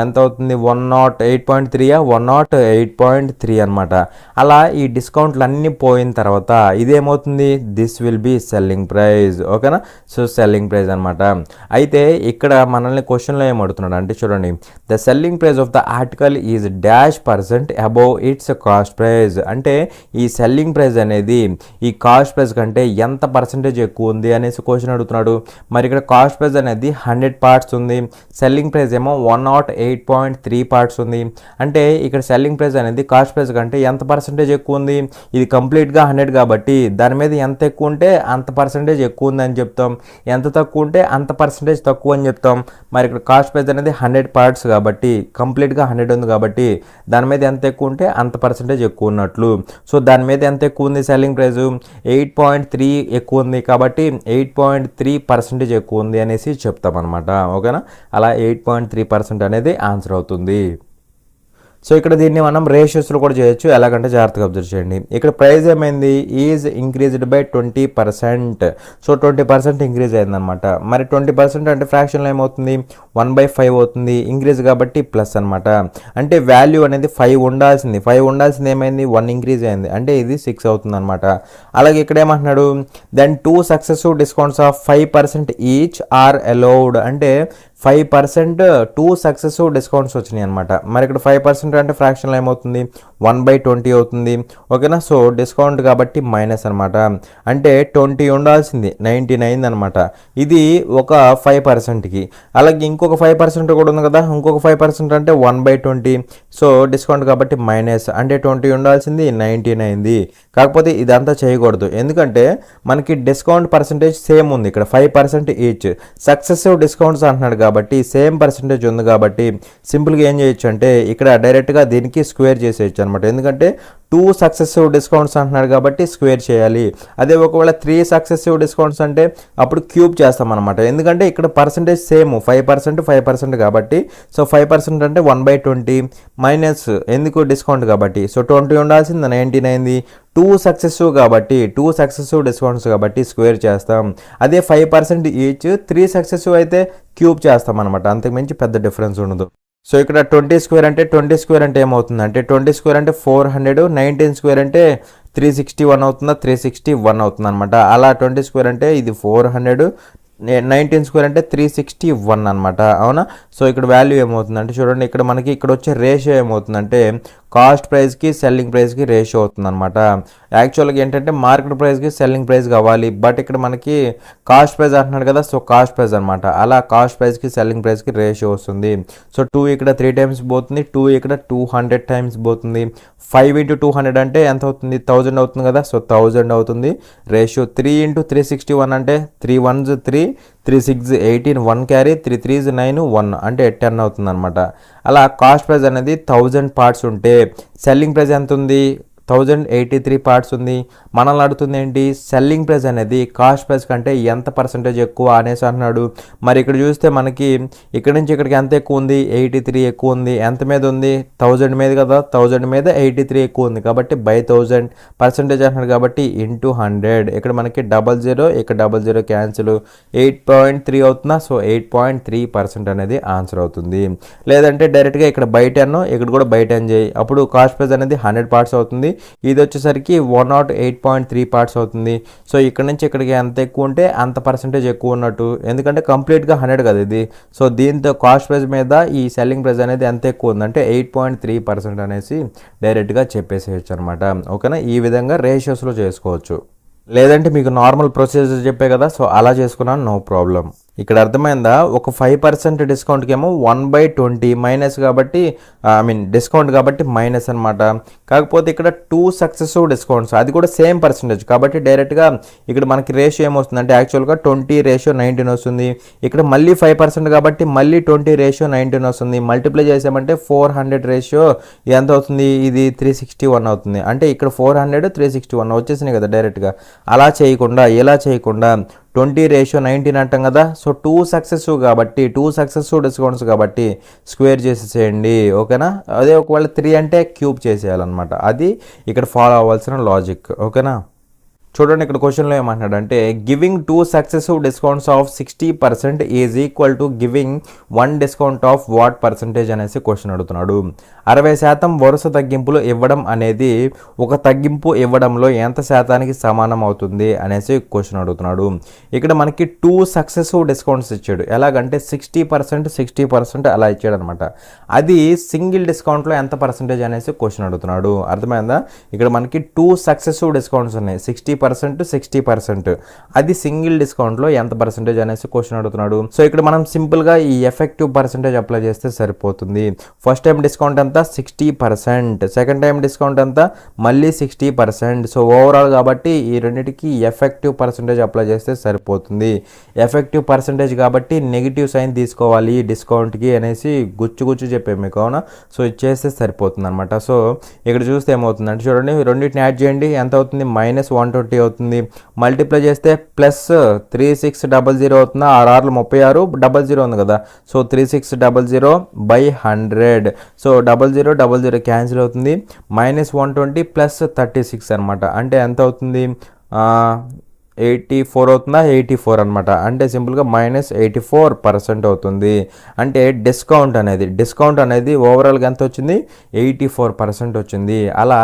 ఎంత అవుతుంది, 108.3 108.3 అనమాట. అలా ఈ డిస్కౌంట్లు అన్నీ పోయిన తర్వాత ఇదేమవుతుంది, this will be selling price. ఓకేనా. సో సెల్లింగ్ ప్రైస్ అనమాట. అయితే ఇక్కడ మనల్ని క్వశ్చన్లో ఏమడుతున్నాడు అంటే చూడండి the selling price of the article is %% above its cost price. అంటే ఈ సెల్లింగ్ ప్రైస్ అనేది ఈ కాస్ట్ ప్రైస్ కంటే ఎంత పర్సెంటేజ్ ఎక్కువ ఉంది అనేసి క్వశ్చన్ అడుగుతున్నాడు. మరి ఇక్కడ కాస్ట్ ప్రైస్ అనేది 100 పార్ట్స్ ఉంది, సెల్లింగ్ ప్రైస్ ఏమో 108.3 పార్ట్స్ ఉంది. అంటే ఇక్కడ సెల్లింగ్ ప్రైస్ అనేది కాస్ట్ ప్రైస్ కంటే ఎంత పర్సెంటేజ్ ఎక్కువ ఉంది, ఇది కంప్లీట్గా 100 కాబట్టి దాని మీద ఎంత ఎక్కువ ఉంటే అంత పర్సెంటేజ్ ఎక్కువ ఉంది అని చెప్తాం, ఎంత తక్కువ ఉంటే అంత పర్సెంటేజ్ తక్కువ అని చెప్తాం. మరి ఇక్కడ కాస్ట్ ప్రైస్ అనేది 100 పార్ట్స్ కాబట్టి కంప్లీట్గా 100 ఉంది కాబట్టి దాని మీద ఎంత ఎక్కువ ఉంటే అంత పర్సెంటేజ్ ఎక్కువ ఉన్నట్లు. సో దాని మీద ఎంత ఎక్కువ ఉంది, సెల్లింగ్ ప్రైస్ 8.3 ఎక్కువ ఉంది కాబట్టి 8.3% ఎక్కువ ఉంది అనేసి చెప్తాం అనమాట. ఓకేనా. అలా 8.3% అనేది ఆన్సర్ అవుతుంది. సో ఇక్కడ దీన్ని మనం రేషియోస్లో కూడా చేయొచ్చు. ఎలాగంటే జాగ్రత్తగా అబ్జర్వ్ చేయండి. ఇక్కడ ప్రైస్ ఏమైంది, is increased by 20%. So 20% increase అయిందనమాట. మరి 20% అంటే ఫ్రాక్షన్లో ఏమవుతుంది, 1/5 అవుతుంది. ఇంక్రీజ్ కాబట్టి ప్లస్ అనమాట. అంటే వాల్యూ అనేది 5 ఉండాల్సింది ఏమైంది, 1 ఇంక్రీజ్ అయింది. అంటే ఇది 6 అవుతుంది అనమాట. అలాగే ఇక్కడ ఏమంటున్నాడు, then 2 successive discounts of 5% each are allowed. అంటే 5% 2 సక్సెసివ్ డిస్కౌంట్స్ వచ్చినాయి అనమాట. మరి ఇక్కడ 5% అంటే ఫ్రాక్షన్లో ఏమవుతుంది, 1/20 అవుతుంది. ఓకేనా. సో డిస్కౌంట్ కాబట్టి మైనస్ అనమాట. అంటే 20 ఉండాల్సింది 99 అనమాట. ఇది ఒక 5%కి. అలాగే ఇంకొక 5% కూడా ఉంది కదా, ఇంకొక 5% అంటే 1/20. సో డిస్కౌంట్ కాబట్టి మైనస్. అంటే 20 ఉండాల్సింది 99. కాకపోతే ఇదంతా చేయకూడదు, ఎందుకంటే మనకి డిస్కౌంట్ పర్సంటేజ్ సేమ్ ఉంది. ఇక్కడ 5% ఈచ్. సక్సెసివ్ డిస్కౌంట్స్ అంటున్నాడు కాబట్టి సేమ్ పర్సంటేజ్ ఉంది కాబట్టి సింపుల్గా ఏం చేయొచ్చు అంటే ఇక్కడ డైరెక్ట్గా దీనికి స్క్వేర్ చేసేయచ్చు అనమాట. ఎందుకంటే 2 సక్సెసివ్ డిస్కౌంట్స్ అంటున్నాడు కాబట్టి స్క్వేర్ చేయాలి. అదే ఒకవేళ 3 సక్సెసివ్ డిస్కౌంట్స్ అంటే అప్పుడు క్యూబ్ చేస్తాం అనమాట. ఎందుకంటే ఇక్కడ పర్సంటేజ్ సేమ్ 5% కాబట్టి. సో 5% అంటే 1/20 మైనస్, ఎందుకు డిస్కౌంట్ కాబట్టి. సో 20 ఉండాల్సింది 99. 2 సక్సెసివ్ కాబట్టి 2 సక్సెసివ్ డిస్కౌంట్స్ కాబట్టి స్క్వేర్ చేస్తాం. అదే 5% ఈచ్, 3 సక్సెసివ్ అయితే క్యూబ్ చేస్తాం అనమాట. అంతకుమించి పెద్ద డిఫరెన్స్ ఉండదు. సో ఇక్కడ 20 స్క్వేర్ అంటే ఏమవుతుంది అంటే 20 స్క్వేర్ అంటే 400, 19 స్క్వేర్ అంటే 361 అవుతుందా, 361 అవుతుంది అనమాట. అలా 20 స్క్వేర్ అంటే ఇది 400, 19 స్క్వేర్ అంటే 361 అనమాట. అవునా. సో ఇక్కడ వాల్యూ ఏమవుతుందంటే చూడండి, ఇక్కడ మనకి ఇక్కడ వచ్చే రేషియో ఏమవుతుందంటే కాస్ట్ ప్రైస్కి సెల్లింగ్ ప్రైస్కి రేషియో అవుతుంది అనమాట. యాక్చువల్గా ఏంటంటే మార్కెట్ ప్రైస్కి సెల్లింగ్ ప్రైస్ కావాలి, బట్ ఇక్కడ మనకి కాస్ట్ ప్రైస్ అంటున్నాడు కదా, సో కాస్ట్ ప్రైస్ అనమాట. అలా కాస్ట్ ప్రైస్కి సెల్లింగ్ ప్రైస్కి రేషియో వస్తుంది. సో 2 ఇక్కడ 3 టైమ్స్ పోతుంది, 2 ఇక్కడ 200 టైమ్స్ పోతుంది. 5 × 200 అంటే ఎంత అవుతుంది, 1000 అవుతుంది కదా. సో 1000 అవుతుంది రేషియో. 3 × 361 అంటే 3 1s 3, 3 6 18, 1 క్యారీ, 3 3s 9, 1 అంటే 10 అవుతుంది అనమాట. అలా కాస్ట్ ప్రైస్ అనేది 1000 పార్ట్స్ ఉంటే సెల్లింగ్ ప్రైస్ ఎంత ఉంది, 1083 పార్ట్స్ ఉంది. మనల్ని అడుగుతుంది ఏంటి, సెల్లింగ్ ప్రైస్ అనేది కాస్ట్ ప్రైస్ కంటే ఎంత పర్సంటేజ్ ఎక్కువ అనేసి అంటున్నాడు. మరి ఇక్కడ చూస్తే మనకి ఇక్కడ నుంచి ఇక్కడికి ఎంత ఎక్కువ ఉంది, 83 ఎక్కువ ఉంది. ఎంత మీద ఉంది, 1000 మీద కదా, 1000 మీద 83 ఎక్కువ ఉంది కాబట్టి బై 1000 పర్సంటేజ్ అంటున్నాడు కాబట్టి ఇంటూ 100. ఇక్కడ మనకి 00, ఇక్కడ 00 క్యాన్సిల్, 8.3 అవుతుందా. సో 8.3% అనేది ఆన్సర్ అవుతుంది. లేదంటే డైరెక్ట్గా ఇక్కడ బై 10, ఇక్కడ కూడా బై 10 చేయి, అప్పుడు కాస్ట్ ప్రైస్ అనేది 100 పార్ట్స్ అవుతుంది. ఇది వచ్చేసరికి 108.3 పార్ట్స్ అవుతుంది. సో ఇక్కడ నుంచి ఇక్కడికి ఎంత ఎక్కువ ఉంటే అంత పర్సంటేజ్ ఎక్కువ ఉన్నట్టు, ఎందుకంటే కంప్లీట్గా 100 కదా ఇది. సో దీంతో కాస్ట్ ప్రైస్ మీద ఈ సెల్లింగ్ ప్రైస్ అనేది ఎంత ఎక్కువ ఉందంటే 8.3% అనేసి డైరెక్ట్గా చెప్పేసేయచ్చు అనమాట. ఓకేనా. ఈ విధంగా రేషియోస్లో చేసుకోవచ్చు. లేదంటే మీకు నార్మల్ ప్రొసీజర్ చెప్పే కదా, సో అలా చేసుకున్నాను, నో ప్రాబ్లం. ఇక్కడ అర్థమైందా, ఒక 5% డిస్కౌంట్కి ఏమో 1/20 మైనస్ కాబట్టి డిస్కౌంట్ కాబట్టి మైనస్ అనమాట. కాకపోతే ఇక్కడ 2 సక్సెసివ్ డిస్కౌంట్స్, అది కూడా సేమ్ పర్సంటేజ్ కాబట్టి డైరెక్ట్గా ఇక్కడ మనకి రేషియో ఏమొస్తుందంటే యాక్చువల్గా 20:19 వస్తుంది. ఇక్కడ మళ్ళీ 5% కాబట్టి మళ్ళీ 20:19 వస్తుంది. మల్టిప్లై చేసామంటే 400 రేషియో ఎంత అవుతుంది, ఇది 361 అవుతుంది. అంటే ఇక్కడ 400, 361 వచ్చేసినాయి కదా డైరెక్ట్గా. అలా చేయకుండా, ఇలా చేయకుండా 20:19 అంటాం కదా. సో 2 సక్సెసివ్ కాబట్టి 2 సక్సెసివ్ డిస్కౌంట్స్ కాబట్టి స్క్వేర్ చేసేసేయండి. ఓకేనా. అదే ఒకవేళ 3 అంటే క్యూబ్ చేసేయాలన్నమాట. అది ఇక్కడ ఫాలో అవ్వాల్సిన లాజిక్. ఓకేనా. చూడండి ఇక్కడ క్వశ్చన్లో ఏమంటున్నాడంటే giving 2 successive discounts of 60% is equal to giving 1 discount of what percentage అనేసి క్వశ్చన్ అడుగుతున్నాడు. 60% వరుస తగ్గింపులు ఇవ్వడం అనేది ఒక తగ్గింపు ఇవ్వడంలో ఎంత శాతానికి సమానం అవుతుంది అనేసి క్వశ్చన్ అడుగుతున్నాడు. ఇక్కడ మనకి 2 సక్సెసివ్ డిస్కౌంట్స్ ఇచ్చాడు. ఎలాగంటే 60% అలా ఇచ్చాడు అనమాట. అది సింగిల్ డిస్కౌంట్లో ఎంత పర్సంటేజ్ అనేసి క్వశ్చన్ అడుగుతున్నాడు. అర్థమైందా. ఇక్కడ మనకి 2 సక్సెసివ్ డిస్కౌంట్స్ ఉన్నాయి, 60%. అది సింగిల్ డిస్కౌంట్లో ఎంత పర్సంటేజ్ అనేసి క్వశ్చన్ అడుగుతున్నాడు. సో ఇక్కడ మనం సింపుల్గా ఈ ఎఫెక్టివ్ పర్సంటేజ్ అప్లై చేస్తే సరిపోతుంది. ఫస్ట్ టైం డిస్కౌంట్ అంతా 60%, సెకండ్ టైం డిస్కౌంట్ అంతా మళ్ళీ 60%. సో ఓవరాల్ కాబట్టి ఈ రెండింటికి ఎఫెక్టివ్ పర్సంటేజ్ అప్లై చేస్తే సరిపోతుంది. ఎఫెక్టివ్ పర్సంటేజ్ కాబట్టి నెగిటివ్ సైన్ తీసుకోవాలి డిస్కౌంట్కి అనేసి గుచ్చు చెప్పాము మీకు. అవునా. సో ఇది చేస్తే సరిపోతుంది అనమాట. సో ఇక్కడ చూస్తే ఏమవుతుందంటే చూడండి, రెండింటిని యాడ్ చేయండి, ఎంత అవుతుంది, -120 120 అవుతుంది. మల్టిప్లై చేస్తే ప్లస్ 3600 అవుతుంది. 6 36 ఉంది కదా, సో 3600 బై 100. సో 00 క్యాన్సిల్ అవుతుంది. -120 ప్లస్ 36 అనమాట. అంటే ఎంత అవుతుంది, 84 అవుతుందా, 84 అనమాట. అంటే సింపుల్గా -84% అవుతుంది. అంటే డిస్కౌంట్ అనేది ఓవరాల్గా ఎంత వచ్చింది, 84% వచ్చింది. అలా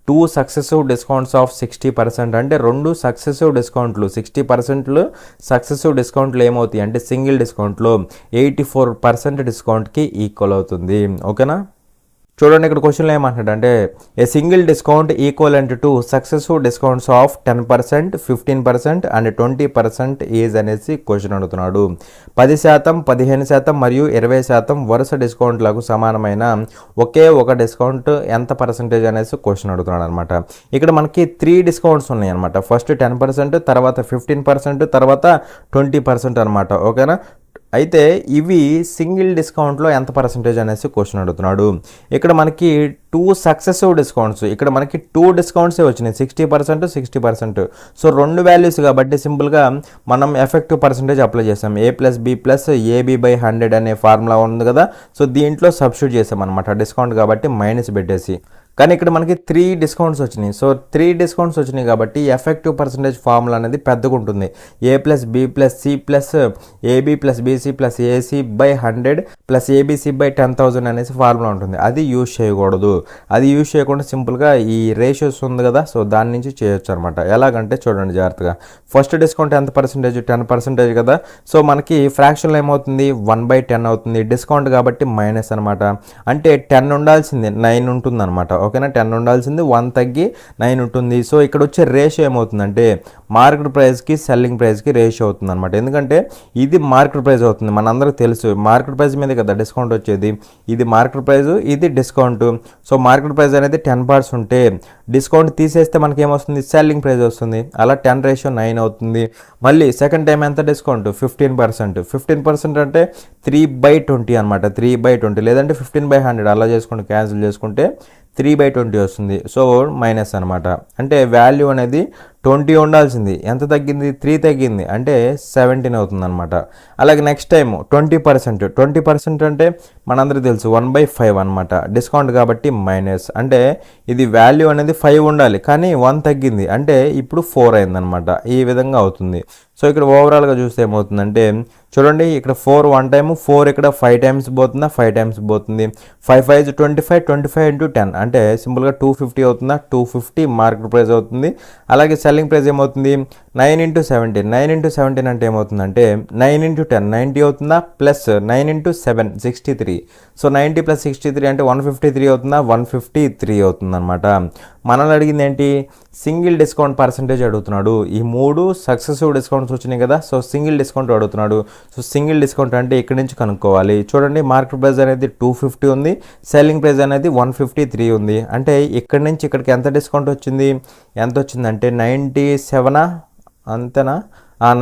2 సక్సెసివ్ డిస్కౌంట్స్ ఆఫ్ 60%, అంటే 2 సక్సెసివ్ డిస్కౌంట్లు 60% సక్సెసివ్ డిస్కౌంట్లు ఏమవుతాయి అంటే సింగిల్ డిస్కౌంట్లో 84% డిస్కౌంట్కి ఈక్వల్ అవుతుంది. ఓకేనా. చూడండి ఇక్కడ క్వశ్చన్లో ఏమంటున్నాడు అంటే a single discount equivalent to successive discounts of 10%, 15% and 20% is అనేసి క్వశ్చన్ అడుగుతున్నాడు. 10%, 15% మరియు 20% వరుస డిస్కౌంట్లకు సమానమైన ఒకే ఒక డిస్కౌంట్ ఎంత పర్సెంటేజ్ అనేసి క్వశ్చన్ అడుగుతున్నాడు అనమాట. ఇక్కడ మనకి 3 డిస్కౌంట్స్ ఉన్నాయి అనమాట. ఫస్ట్ 10%, తర్వాత 15%, తర్వాత 20% అనమాట. ఓకేనా. అయితే ఇవి సింగిల్ డిస్కౌంట్లో ఎంత పర్సెంటేజ్ అనేసి క్వశ్చన్ అడుగుతున్నాడు. ఇక్కడ మనకి 2 సక్సెసివ్ డిస్కౌంట్స్, ఇక్కడ మనకి 2 డిస్కౌంట్సే వచ్చినాయి, 60%, 60%. సో 2 వాల్యూస్ కాబట్టి సింపుల్గా మనం ఎఫెక్టివ్ పర్సెంటేజ్ అప్లై చేసాం. A+B+AB/100 అనే ఫార్ములా ఉంది కదా, సో దీంట్లో సబ్స్టిట్యూట్ చేసాం అనమాట. డిస్కౌంట్ కాబట్టి మైనస్ పెట్టేసి. కానీ ఇక్కడ మనకి 3 డిస్కౌంట్స్ వచ్చినాయి. సో 3 డిస్కౌంట్స్ వచ్చినాయి కాబట్టి ఎఫెక్టివ్ పర్సెంటేజ్ ఫార్ములా అనేది పెద్దగా ఉంటుంది. A+B+C+AB+BC+AC/100 ABC/10,000 అనేసి ఫార్ములా ఉంటుంది. అది యూజ్ చేయకూడదు. అది యూజ్ చేయకుండా సింపుల్గా ఈ రేషియోస్ ఉంది కదా, సో దాని నుంచి చేయొచ్చు అనమాట. ఎలాగంటే చూడండి జాగ్రత్తగా. ఫస్ట్ డిస్కౌంట్ ఎంత పర్సెంటేజ్, 10% కదా. సో మనకి ఫ్రాక్షన్లో ఏమవుతుంది, 1/10 అవుతుంది. డిస్కౌంట్ కాబట్టి మైనస్ అనమాట. అంటే 10 ఉండాల్సింది 9 ఉంటుంది అనమాట. ఓకేనా. 10 ఉండాల్సింది 1 తగ్గి 9 ఉంటుంది. సో ఇక్కడ వచ్చే రేషియో ఏమవుతుందంటే మార్కెట్ ప్రైస్కి సెల్లింగ్ ప్రైస్కి రేషియో అవుతుంది అనమాట. ఎందుకంటే ఇది మార్కెట్ ప్రైస్ అవుతుంది, మనందరికీ తెలుసు మార్కెట్ ప్రైస్ మీద కదా డిస్కౌంట్ వచ్చేది. ఇది మార్కెట్ ప్రైస్, ఇది డిస్కౌంట్. సో మార్కెట్ ప్రైస్ అనేది 10% ఉంటే డిస్కౌంట్ తీసేస్తే మనకి ఏమొస్తుంది, సెల్లింగ్ ప్రైస్ వస్తుంది. అలా 10:9 అవుతుంది. మళ్ళీ సెకండ్ టైం ఎంత డిస్కౌంట్, 15%. 15% అంటే 3/20 అనమాట. 3/20 లేదంటే 15/100 అలా చేసుకుంటే క్యాన్సిల్ చేసుకుంటే 3/20 వస్తుంది. సో మైనస్ అనమాట. అంటే వాల్యూ అనేది 20 ఉండాల్సింది, ఎంత తగ్గింది, 3 తగ్గింది, అంటే 17 అవుతుంది అనమాట. అలాగే నెక్స్ట్ టైం 20% అంటే మనందరికీ తెలుసు 1/5 అనమాట. డిస్కౌంట్ కాబట్టి మైనస్. అంటే ఇది వాల్యూ అనేది 5 ఉండాలి, కానీ 1 తగ్గింది, అంటే ఇప్పుడు 4 అయిందనమాట. ఈ విధంగా అవుతుంది. సో ఇక్కడ ఓవరాల్గా చూస్తే ఏమవుతుందంటే చూడండి, ఇక్కడ 4 1 టైము, 4 ఇక్కడ 5 టైమ్స్ పోతుందా, 5 టైమ్స్ పోతుంది. 5 5 25, 25 into 10 అంటే సింపుల్గా 250 అవుతుందా, 250 మార్కెట్ ప్రైస్ అవుతుంది. అలాగే సెల్లింగ్ ప్రైస్ ఏమవుతుంది, 9 into 17. 9 into 17 అంటే ఏమవుతుందంటే 9 into 10 90 అవుతుందా, ప్లస్ 9 into 7 63. సో 90 + 63 అంటే 153 అవుతుందా, 153 అవుతుంది అనమాట. మనల్ని అడిగింది ఏంటి, సింగిల్ డిస్కౌంట్ పర్సెంటేజ్ అడుగుతున్నాడు. ఈ 3 సక్సెసివ్ డిస్కౌంట్స్ వచ్చినాయి కదా, సో సింగిల్ డిస్కౌంట్ అడుగుతున్నాడు. సో సింగిల్ డిస్కౌంట్ అంటే ఇక్కడి నుంచి కనుక్కోవాలి. చూడండి మార్కెట్ ప్రైస్ అనేది 250 ఉంది, సెల్లింగ్ ప్రైస్ అనేది 153 ఉంది. అంటే ఇక్కడి నుంచి ఇక్కడికి ఎంత డిస్కౌంట్ వచ్చింది, ఎంత వచ్చిందంటే 97 అంతేనా,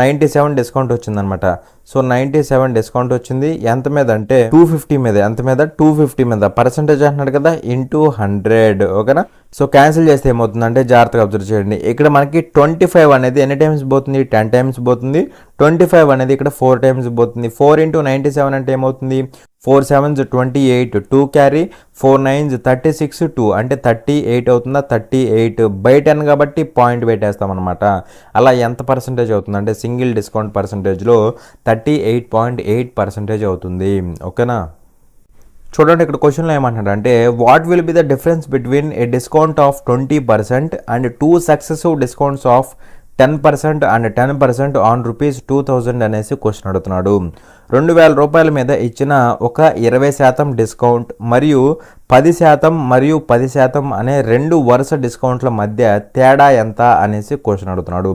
97 డిస్కౌంట్ వచ్చిందనమాట. సో 97 డిస్కౌంట్ వచ్చింది ఎంత మీద అంటే 250 మీద. ఎంత మీద, 250 మీద. పర్సెంటేజ్ అంటున్నాడు కదా, ఇంటూ 100. ఓకేనా. సో క్యాన్సిల్ చేస్తే ఏమవుతుందంటే జాగ్రత్తగా అబ్జర్వ్ చేయండి. ఇక్కడ మనకి 25 అనేది ఎన్ని టైమ్స్ పోతుంది, 10 టైమ్స్ పోతుంది. 25 అనేది ఇక్కడ 4 టైమ్స్ పోతుంది. 4 into 97 అంటే ఏమవుతుంది, 4 7s 28, 2 క్యారీ, 4 9s 36, 2 అంటే 38 అవుతుందా, 38/10 కాబట్టి పాయింట్ పెట్టేస్తాం అనమాట. అలా ఎంత పర్సెంటేజ్ అవుతుంది అంటే సింగిల్ డిస్కౌంట్ పర్సెంటేజ్లో 38.8% అవుతుంది. ఓకేనా. చూడండి ఇక్కడ క్వశ్చన్లో ఏమంటాడు అంటే what will be the difference between A discount of 20% and 2 successive discounts of 10% and 10% on ₹2000 అనేసి క్వశ్చన్ అడుగుతున్నాడు. 2000 రూపాయల మీద ఇచ్చిన ఒక 20% డిస్కౌంట్ మరియు 10% మరియు 10% అనే 2 వరుస డిస్కౌంట్ల మధ్య తేడా ఎంత అనేసి క్వశ్చన్ అడుగుతున్నాడు.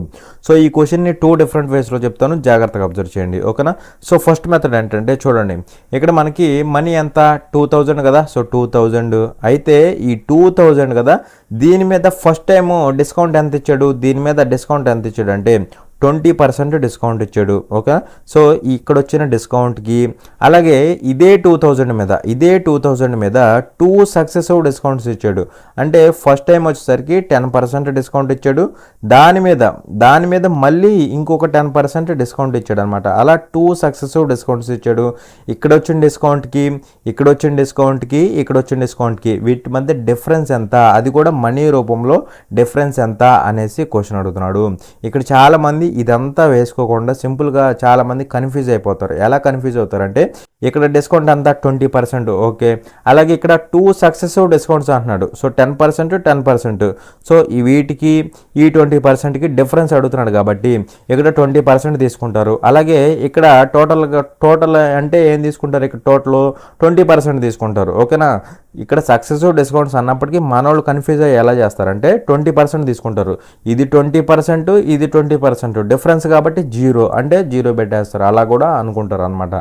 సో ఈ క్వశ్చన్ని 2 డిఫరెంట్ వేస్లో చెప్తాను, జాగ్రత్తగా అబ్జర్వ్ చేయండి. ఓకేనా. సో ఫస్ట్ మెథడ్ ఏంటంటే చూడండి, ఇక్కడ మనకి మనీ ఎంత 2000 కదా, సో 2000 అయితే ఈ 2000 కదా, దీని మీద ఫస్ట్ టైము డిస్కౌంట్ ఎంత ఇచ్చాడు, దీని మీద డిస్కౌంట్ ఎంత ఇచ్చాడు అంటే 20% డిస్కౌంట్ ఇచ్చాడు. ఓకే, సో ఇక్కడ వచ్చిన డిస్కౌంట్కి అలాగే ఇదే 2000 మీద 2 సక్సెసివ్ డిస్కౌంట్స్ ఇచ్చాడు. అంటే ఫస్ట్ టైం వచ్చేసరికి 10% డిస్కౌంట్ ఇచ్చాడు, దాని మీద మళ్ళీ ఇంకొక 10% డిస్కౌంట్ ఇచ్చాడు అనమాట. అలా 2 సక్సెసివ్ డిస్కౌంట్స్ ఇచ్చాడు. ఇక్కడ వచ్చిన డిస్కౌంట్కి వీటి మధ్య డిఫరెన్స్ ఎంత, అది కూడా మనీ రూపంలో డిఫరెన్స్ ఎంత అనేసి క్వశ్చన్ అడుగుతున్నాడు. ఇక్కడ చాలామంది ఇదంతా వేసుకోకుండా సింపుల్గా చాలామంది కన్ఫ్యూజ్ అయిపోతారు. ఎలా కన్ఫ్యూజ్ అవుతారంటే ఇక్కడ డిస్కౌంట్ అంతా 20%, ఓకే, అలాగే ఇక్కడ 2 సక్సెసివ్ డిస్కౌంట్స్ అంటున్నాడు. సో 10%. సో వీటికి ఈ 20%కి డిఫరెన్స్ అడుగుతున్నాడు కాబట్టి ఇక్కడ 20% తీసుకుంటారు. అలాగే ఇక్కడ టోటల్ అంటే ఏం తీసుకుంటారు, ఇక్కడ టోటల్ 20% తీసుకుంటారు. ఓకేనా, ఇక్కడ సక్సెసివ్ డిస్కౌంట్స్ అన్నప్పటికీ మనోళ్ళు కన్ఫ్యూజ్ అయ్యి ఎలా చేస్తారంటే 20% తీసుకుంటారు. ఇది 20% డిఫరెన్స్ కాబట్టి 0 అంటే 0 పెట్టేస్తారు. అలా కూడా అనుకుంటారు అనమాట.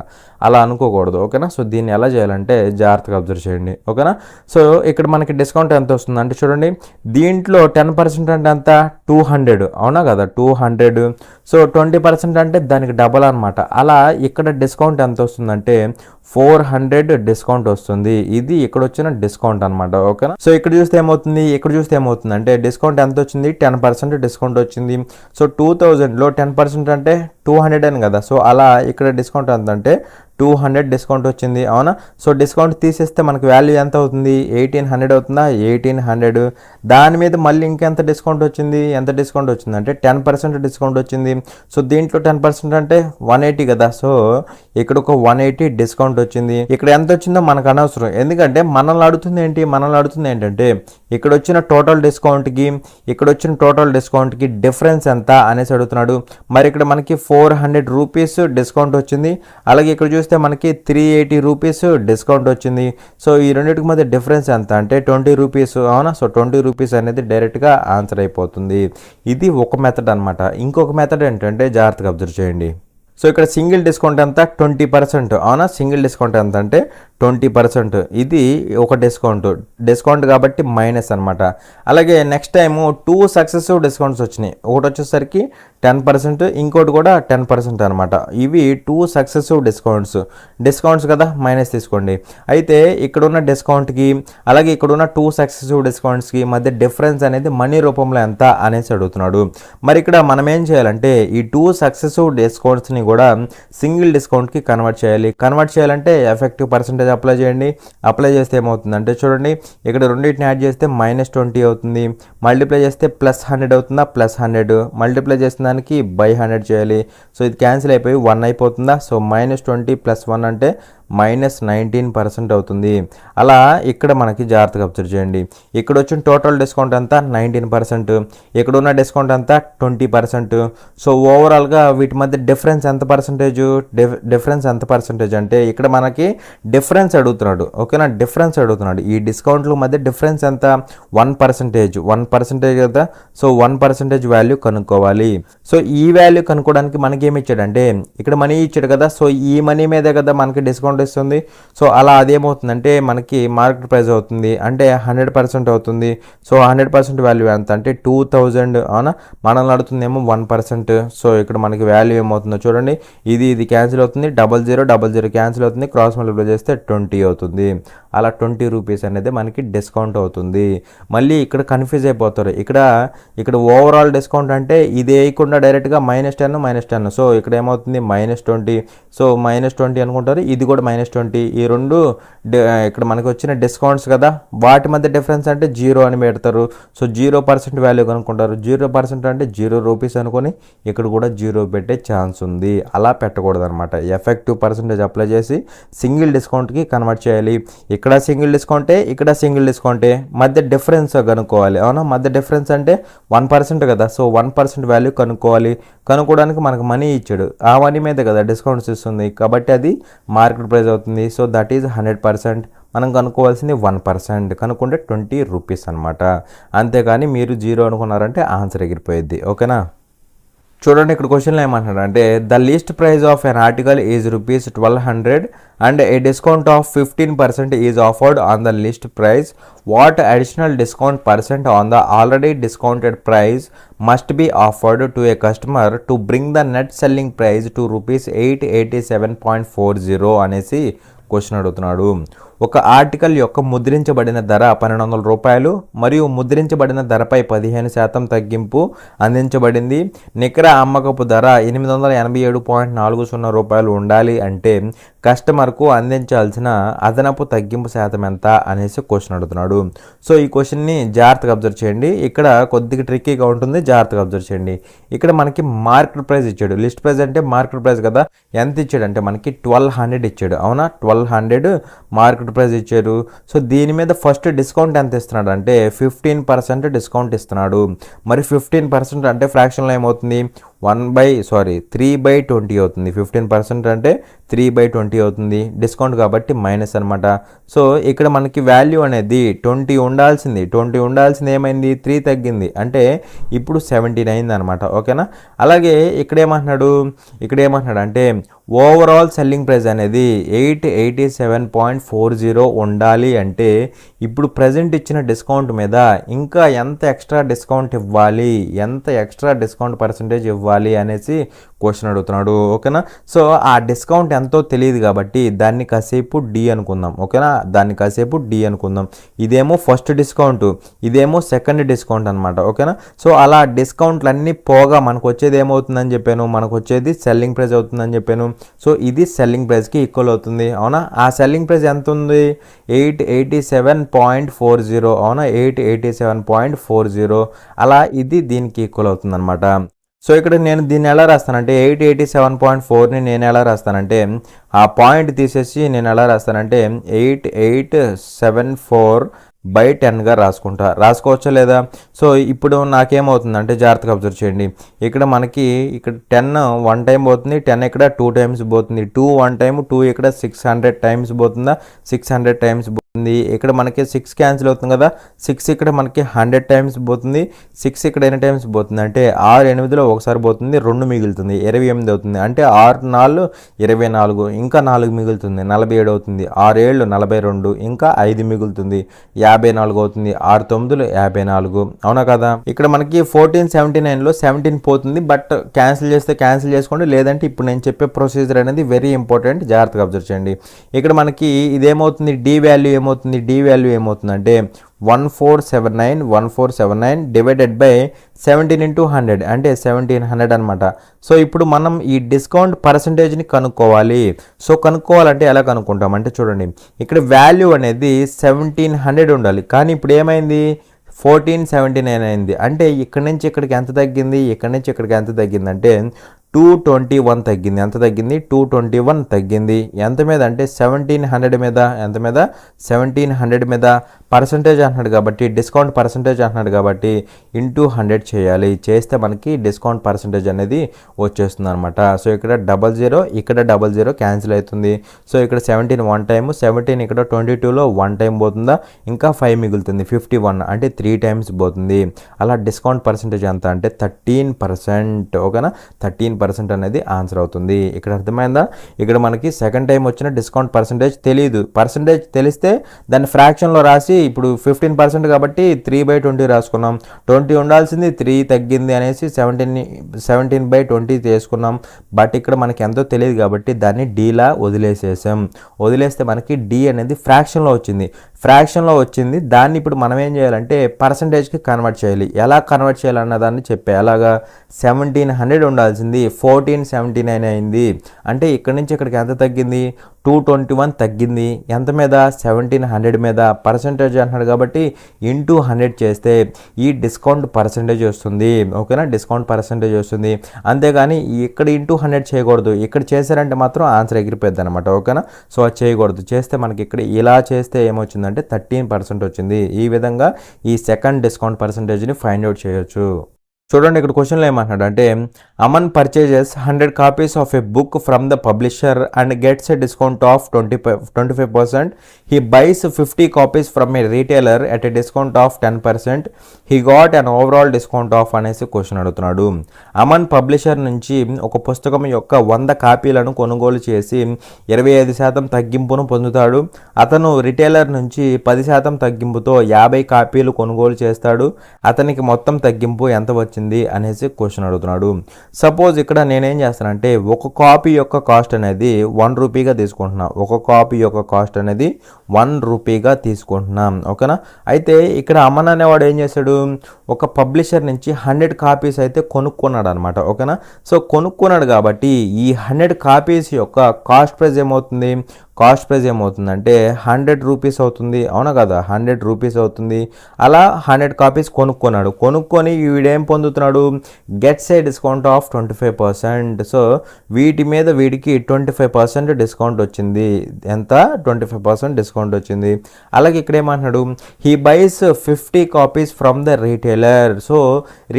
అలా అనుకోకూడదు. ఓకేనా, సో దీన్ని ఎలా చేయాలంటే జాగ్రత్తగా అబ్జర్వ్ చేయండి. ఓకేనా, సో ఇక్కడ మనకి డిస్కౌంట్ ఎంత వస్తుంది అంటే చూడండి, దీంట్లో 10% అంటే ఎంత 200, అవునా కదా 200. సో 20% అంటే దానికి డబల్ అనమాట. అలా ఇక్కడ డిస్కౌంట్ ఎంత వస్తుందంటే 400 డిస్కౌంట్ వస్తుంది. ఇది ఇక్కడ వచ్చిన డిస్కౌంట్ అనమాట. ఓకేనా, సో ఇక్కడ చూస్తే ఏమవుతుంది అంటే డిస్కౌంట్ ఎంత వచ్చింది, 10% డిస్కౌంట్ వచ్చింది. సో 2000లో 10% అంటే 200 అని కదా. సో అలా ఇక్కడ డిస్కౌంట్ ఎంత అంటే 200 డిస్కౌంట్ వచ్చింది. అవునా, సో డిస్కౌంట్ తీసేస్తే మనకి వాల్యూ ఎంత అవుతుంది, 1800 అవుతుందా, 1800. దాని మీద మళ్ళీ ఇంకెంత డిస్కౌంట్ వచ్చింది, అంటే 10% డిస్కౌంట్ వచ్చింది. సో దీంట్లో 10% అంటే 180 కదా. సో ఇక్కడ ఒక 180 డిస్కౌంట్ వచ్చింది. ఇక్కడ ఎంత వచ్చిందో మనకు అనవసరం, ఎందుకంటే మనల్ని అడుగుతుంది ఏంటంటే ఇక్కడ వచ్చిన టోటల్ డిస్కౌంట్కి డిఫరెన్స్ ఎంత అనేసి అడుగుతున్నాడు. మరి ఇక్కడ మనకి 400 రూపీస్ డిస్కౌంట్ వచ్చింది. అలాగే ఇక్కడ చూస్తే మనకి 380 రూపీస్ డిస్కౌంట్ వచ్చింది. సో ఈ రెండింటికి మధ్య డిఫరెన్స్ ఎంత అంటే 20 రూపీస్. అవునా, సో 20 రూపీస్ అనేది డైరెక్ట్గా ఆన్సర్ అయిపోతుంది. ఇది ఒక మెథడ్ అనమాట. ఇంకొక మెథడ్ ఏంటంటే జాగ్రత్తగా అబ్జర్వ్ చేయండి. సో ఇక్కడ సింగిల్ డిస్కౌంట్ ఎంత 20%. అవునా, సింగిల్ డిస్కౌంట్ ఎంత అంటే 20%. ఇది ఒక డిస్కౌంట్ కాబట్టి మైనస్ అనమాట. అలాగే నెక్స్ట్ టైము 2 సక్సెసివ్ డిస్కౌంట్స్ వచ్చినాయి. ఒకటి వచ్చేసరికి 10%, ఇంకోటి కూడా 10% అనమాట. ఇవి 2 సక్సెసివ్ డిస్కౌంట్స్ కదా, మైనస్ తీసుకోండి. అయితే ఇక్కడున్న డిస్కౌంట్కి అలాగే ఇక్కడున్న 2 సక్సెసివ్ డిస్కౌంట్స్కి మధ్య డిఫరెన్స్ అనేది మనీ రూపంలో ఎంత అనేసి అడుగుతున్నాడు. మరి ఇక్కడ మనం ఏం చేయాలంటే ఈ 2 సక్సెసివ్ డిస్కౌంట్స్ని కూడా సింగిల్ డిస్కౌంట్కి కన్వర్ట్ చేయాలంటే ఎఫెక్టివ్ పర్సెంటేజ్ అప్లై చేయండి. అప్లై చేస్తే ఏమవుతుందంటే చూడండి, ఇక్కడ రెండింటిని యాడ్ చేస్తే -20 అవుతుంది. మల్టిప్లై చేస్తే +100 అవుతుందా, +100. మల్టిప్లై చేసిన దానికి /100 చేయాలి. సో ఇది క్యాన్సిల్ అయిపోయి 1 అయిపోతుందా. సో -20 + 1 అంటే -19% అవుతుంది. అలా ఇక్కడ మనకి జాగ్రత్తగా అబ్జర్వ్ చేయండి. ఇక్కడ వచ్చిన టోటల్ డిస్కౌంట్ అంతా 19%, ఇక్కడ ఉన్న డిస్కౌంట్ అంతా 20%. సో ఓవరాల్గా వీటి మధ్య డిఫరెన్స్ ఎంత పర్సంటేజ్ అంటే ఇక్కడ మనకి డిఫరెన్స్ అడుగుతున్నాడు. ఓకేనా, డిఫరెన్స్ అడుగుతున్నాడు. ఈ డిస్కౌంట్ల మధ్య డిఫరెన్స్ ఎంత 1% కదా. సో 1% వాల్యూ కనుక్కోవాలి. సో ఈ వాల్యూ కనుక్కోవడానికి మనకి ఏమి ఇచ్చాడంటే ఇక్కడ మనీ ఇచ్చాడు కదా. సో ఈ మనీ మీదే కదా మనకి డిస్కౌంట్ ఇస్తుంది. సో అలా అదేమవుతుందంటే మనకి మార్కెట్ ప్రైస్ అవుతుంది అంటే 100% అవుతుంది. సో 100% వాల్యూ ఎంత అంటే 2000. అవునా, మనల్ని అడుగుతుందేమో 1%. సో ఇక్కడ మనకి వాల్యూ ఏమవుతుందో చూడండి, ఇది క్యాన్సిల్ అవుతుంది, 00 క్యాన్సిల్ అవుతుంది, క్రాస్ మల్టిప్లై చేస్తే 20 అవుతుంది. అలా 20 రూపీస్ అనేది మనకి డిస్కౌంట్ అవుతుంది. మళ్ళీ ఇక్కడ కన్ఫ్యూజ్ అయిపోతారు. ఇక్కడ ఓవరాల్ డిస్కౌంట్ అంటే ఇది వేయకుండా డైరెక్ట్గా -10. సో ఇక్కడ ఏమవుతుంది -20. సో -20 అనుకుంటారు, ఇది కూడా -20. ఈ రెండు ఇక్కడ మనకి వచ్చిన డిస్కౌంట్స్ కదా, వాటి మధ్య డిఫరెన్స్ అంటే 0 అని పెడతారు. So 0% value కనుక్కుంటారు. 0% అంటే 0 రూపీస్ అనుకొని ఇక్కడ కూడా 0 పెట్టే ఛాన్స్ ఉంది. అలా పెట్టకూడదు అనమాట. ఎఫెక్టివ్ పర్సంటేజ్ అప్లై చేసి సింగిల్ డిస్కౌంట్కి కన్వర్ట్ చేయాలి. ఇక్కడ సింగిల్ డిస్కౌంటే మధ్య డిఫరెన్స్ కనుక్కోవాలి. అవునా, మధ్య డిఫరెన్స్ అంటే 1% కదా. సో 1% వాల్యూ కనుక్కోవడానికి మనకు మనీ ఇచ్చాడు. ఆ మనీ మీద కదా డిస్కౌంట్స్ ఇస్తుంది కాబట్టి అది మార్కెట్ ప్రైస్ అవుతుంది. So that is 100%. మనం కనుక్కోవాల్సింది 1%. కనుక్కుంటే 20 రూపీస్ అనమాట. అంతేకాని మీరు 0 అనుకున్నారంటే ఆన్సర్ ఎగిరిపోయిద్ది. ఓకేనా. చూడండి ఇక్కడ క్వశ్చన్లో ఏమంటున్నాడు అంటే the least price of an article is rupees 1200 and A discount of 15% is offered on the list price. What additional discount percent on the already discounted price must be offered to A customer to bring the net selling price to rupees 887.40 అనేసి question అడుగుతున్నాడు. ఒక article యొక్క ముద్రించబడిన ధర 1200 రూపాయలు మరియు ముద్రించబడిన ధరపై 15% తగ్గింపు అందించబడింది. నికర అమ్మకపు ధర 887.40 రూపాయలు ఉండాలి అంటే కస్టమర్కు అందించాల్సిన అదనపు తగ్గింపు శాతం ఎంత అనేసి క్వశ్చన్ అడుగుతున్నాడు. సో ఈ క్వశ్చన్ని జాగ్రత్తగా అబ్జర్వ్ చేయండి. ఇక్కడ కొద్దిగా ట్రిక్కీగా ఉంటుంది, జాగ్రత్తగా అబ్జర్వ్ చేయండి. ఇక్కడ మనకి మార్కెట్ ప్రైస్ ఇచ్చాడు. లిస్ట్ ప్రైస్ అంటే మార్కెట్ ప్రైస్ కదా. ఎంత ఇచ్చాడు అంటే మనకి 1200 ఇచ్చాడు. అవునా, 1200 మార్కెట్ ప్రైస్ ఇచ్చారు. సో దీని మీద ఫస్ట్ డిస్కౌంట్ ఎంత ఇస్తున్నాడు అంటే 15% డిస్కౌంట్ ఇస్తున్నాడు. మరి 15% అంటే ఫ్రాక్షన్లో ఏమవుతుంది 3/20 అవుతుంది. 15% అంటే 3/20 అవుతుంది. డిస్కౌంట్ కాబట్టి మైనస్ అనమాట. సో ఇక్కడ మనకి వాల్యూ అనేది 20 ఉండాల్సింది. 20 ఉండాల్సింది ఏమైంది 3 తగ్గింది అంటే ఇప్పుడు 17 అయింది అనమాట. ఓకేనా. అలాగే ఇక్కడ ఏమంటున్నాడు అంటే ఓవరాల్ సెల్లింగ్ ప్రైస్ అనేది 887.40 ఉండాలి అంటే ఇప్పుడు ప్రజెంట్ ఇచ్చిన డిస్కౌంట్ మీద ఇంకా ఎంత ఎక్స్ట్రా డిస్కౌంట్ ఇవ్వాలి, ఎంత ఎక్స్ట్రా డిస్కౌంట్ పర్సంటేజ్ ఇవ్వాలి అనేసి క్వశ్చన్ అడుగుతున్నాడు. ఓకేనా. సో ఆ డిస్కౌంట్ ఎంతో తెలియదు కాబట్టి దాన్ని కాసేపు డి అనుకుందాం. ఓకేనా, దాన్ని కాసేపు డి అనుకుందాం. ఇదేమో ఫస్ట్ డిస్కౌంట్, ఇదేమో సెకండ్ డిస్కౌంట్ అనమాట. ఓకేనా. సో అలా డిస్కౌంట్లు అన్నీ పోగా మనకు వచ్చేది ఏమవుతుందని చెప్పాను, మనకు వచ్చేది సెల్లింగ్ ప్రైస్ అవుతుందని చెప్పాను. సో ఇది సెల్లింగ్ ప్రైస్కి ఈక్వల్ అవుతుంది. అవునా, ఆ సెల్లింగ్ ప్రైస్ ఎంత ఉంది 887.40. అవునా, 887.40. అలా ఇది దీనికి ఈక్వల్ అవుతుంది అనమాట. సో ఇక్కడ నేను దీన్ని ఎలా రాస్తానంటే 887.4ని నేను ఎలా రాస్తానంటే ఆ పాయింట్ తీసేసి నేను ఎలా రాస్తానంటే 8874/10గా రాసుకోవచ్చా లేదా. సో ఇప్పుడు నాకేమవుతుందంటే జాగ్రత్తగా అబ్జర్వ్ చేయండి. ఇక్కడ మనకి ఇక్కడ 10 1 టైం పోతుంది, 10 ఇక్కడ 2 టైమ్స్ పోతుంది, 2 1 టైం, 2 ఇక్కడ 600 టైమ్స్ పోతుందా, 600 టైమ్స్ పోతుంది. ఇక్కడ మనకి 6 క్యాన్సిల్ అవుతుంది కదా, 6 ఇక్కడ మనకి 100 టైమ్స్ పోతుంది, 6 ఇక్కడ ఎన్ని టైమ్స్ పోతుంది అంటే 6 8లో ఒకసారి పోతుంది, 2 మిగులుతుంది, 28 అవుతుంది. అంటే 6 4 24, ఇంకా 4 మిగులుతుంది, 47 అవుతుంది, 6 7 42, ఇంకా 5 మిగులుతుంది, 54 అవుతుంది, 6 9 54. అవునా కదా. ఇక్కడ మనకి 1479లో 17 పోతుంది. బట్ క్యాన్సిల్ చేస్తే క్యాన్సిల్ చేసుకోండి, లేదంటే ఇప్పుడు నేను చెప్పే ప్రొసీజర్ అనేది వెరీ ఇంపార్టెంట్, జాగ్రత్తగా అబ్జర్వ్ చేయండి. ఇక్కడ మనకి ఇదేమవుతుంది డి వాల్యూ ఏమవుతుందంటే 1479 డివైడెడ్ బై 17 into 100 అంటే 1700 అనమాట. సో ఇప్పుడు మనం ఈ డిస్కౌంట్ పర్సంటేజ్ని కనుక్కోవాలి. సో కనుక్కోవాలంటే ఎలా కనుక్కుంటాం అంటే చూడండి, ఇక్కడ వాల్యూ అనేది 1700 ఉండాలి. కానీ ఇప్పుడు ఏమైంది 1479 అయింది. అంటే ఇక్కడ నుంచి ఇక్కడికి ఎంత తగ్గింది, ఇక్కడ నుంచి ఇక్కడికి ఎంత తగ్గింది అంటే 221 తగ్గింది. ఎంత తగ్గింది 221 తగ్గింది. ఎంత మీద అంటే 1700 మీద, ఎంత మీద 1700 మీద పర్సంటేజ్ అంటున్నాడు కాబట్టి, డిస్కౌంట్ పర్సంటేజ్ అంటున్నాడు కాబట్టి ఇంటూ 100 చేయాలి. చేస్తే మనకి డిస్కౌంట్ పర్సంటేజ్ అనేది వచ్చేస్తుంది అనమాట. సో ఇక్కడ 00 ఇక్కడ 00 క్యాన్సిల్ అవుతుంది. సో ఇక్కడ 17 1 టైమ్, 17 ఇక్కడ 22లో 1 టైం పోతుందా, ఇంకా 5 మిగులుతుంది, 51 అంటే 3 టైమ్స్ పోతుంది. అలా డిస్కౌంట్ పర్సంటేజ్ ఎంత అంటే 13%. ఓకేనా, 13% అనేది ఆన్సర్ అవుతుంది. ఇక్కడ అర్థమైందా. ఇక్కడ మనకి సెకండ్ టైం వచ్చిన డిస్కౌంట్ పర్సంటేజ్ తెలియదు. పర్సంటేజ్ తెలిస్తే దాన్ని ఫ్రాక్షన్లో రాసి ఇప్పుడు 15% కాబట్టి 3/20 రాసుకున్నాం. 20 ఉండాల్సింది 3 తగ్గింది అనేసి 17/20 తీసుకున్నాం. బట్ ఇక్కడ మనకి ఎంతో తెలియదు కాబట్టి దాన్ని డీలా వదిలేస్తే మనకి డి అనేది ఫ్రాక్షన్లో వచ్చింది. దాన్ని ఇప్పుడు మనం ఏం చేయాలంటే పర్సంటేజ్కి కన్వర్ట్ చేయాలి. ఎలా కన్వర్ట్ చేయాలన్న దాన్ని చెప్పే. అలాగా 1700 ఉండాల్సింది 1479 అయింది. అంటే ఇక్కడ నుంచి ఇక్కడికి ఎంత తగ్గింది 221 తగ్గింది. ఎంత మీద 1700 మీద. పర్సంటేజ్ అంటున్నాడు కాబట్టి ఇంటూ 100 చేస్తే ఈ డిస్కౌంట్ పర్సంటేజ్ వస్తుంది. ఓకేనా, డిస్కౌంట్ పర్సంటేజ్ వస్తుంది. అంతేగాని ఇక్కడ ఇంటూ 100 చేయకూడదు. ఇక్కడ చేశారంటే మాత్రం ఆన్సర్ ఎగిరిపోద్ది అనమాట. ఓకేనా, సో అది చేయకూడదు. చేస్తే మనకి ఇక్కడ ఇలా చేస్తే ఏమొచ్చిందంటే 13% వచ్చింది. ఈ విధంగా ఈ సెకండ్ డిస్కౌంట్ పర్సంటేజ్ని ఫైండ్ అవుట్ చేయొచ్చు. చూడండి ఇక్కడ క్వశ్చన్లో ఏమంటున్నాడు అంటే Aman purchases 100 copies of a book from the publisher and gets a discount of 25%. He buys 50 copies from a retailer at a discount of 10%. He got an overall discount of అనేసి question అడుగుతున్నాడు. Aman publisher నుంచి ఒక పుస్తకం యొక్క 100 కాపీలను కొనుగోలు చేసి 25% తగ్గింపును పొందుతాడు. అతను రిటైలర్ నుంచి 10% తగ్గింపుతో 50 కాపీలు కొనుగోలు చేస్తాడు. అతనికి మొత్తం తగ్గింపు ఎంత వచ్చింది అనేసి క్వశ్చన్ అడుగుతున్నాడు. సపోజ్ ఇక్కడ నేనేం చేస్తానంటే ఒక కాపీ యొక్క కాస్ట్ అనేది 1 రూపీగా తీసుకుంటున్నా. ఒక కాపీ యొక్క కాస్ట్ అనేది 1 రూపీగా తీసుకుంటున్నాం. ఓకేనా. అయితే ఇక్కడ అమన్ అనేవాడు ఏం చేశాడు, ఒక పబ్లిషర్ నుంచి 100 కాపీస్ అయితే కొనుక్కున్నాడు అనమాట. ఓకేనా. సో కొనుక్కున్నాడు కాబట్టి ఈ 100 కాపీస్ యొక్క కాస్ట్ ప్రైస్ ఏమవుతుంది, కాస్ట్ ప్రైస్ ఏమవుతుందంటే 100 రూపీస్ అవుతుంది. అవునా కదా, 100 రూపీస్ అవుతుంది. అలా 100 కాపీస్ కొనుక్కున్నాడు. కొనుక్కొని వీడేం పొందుతున్నాడు, gets a discount of 25%. So వీటి మీద వీడికి 25% డిస్కౌంట్ వచ్చింది. ఎంత, 25% డిస్కౌంట్ వచ్చింది. అలాగే ఇక్కడ ఏమంటున్నాడు, he buys 50 copies from the retailer. So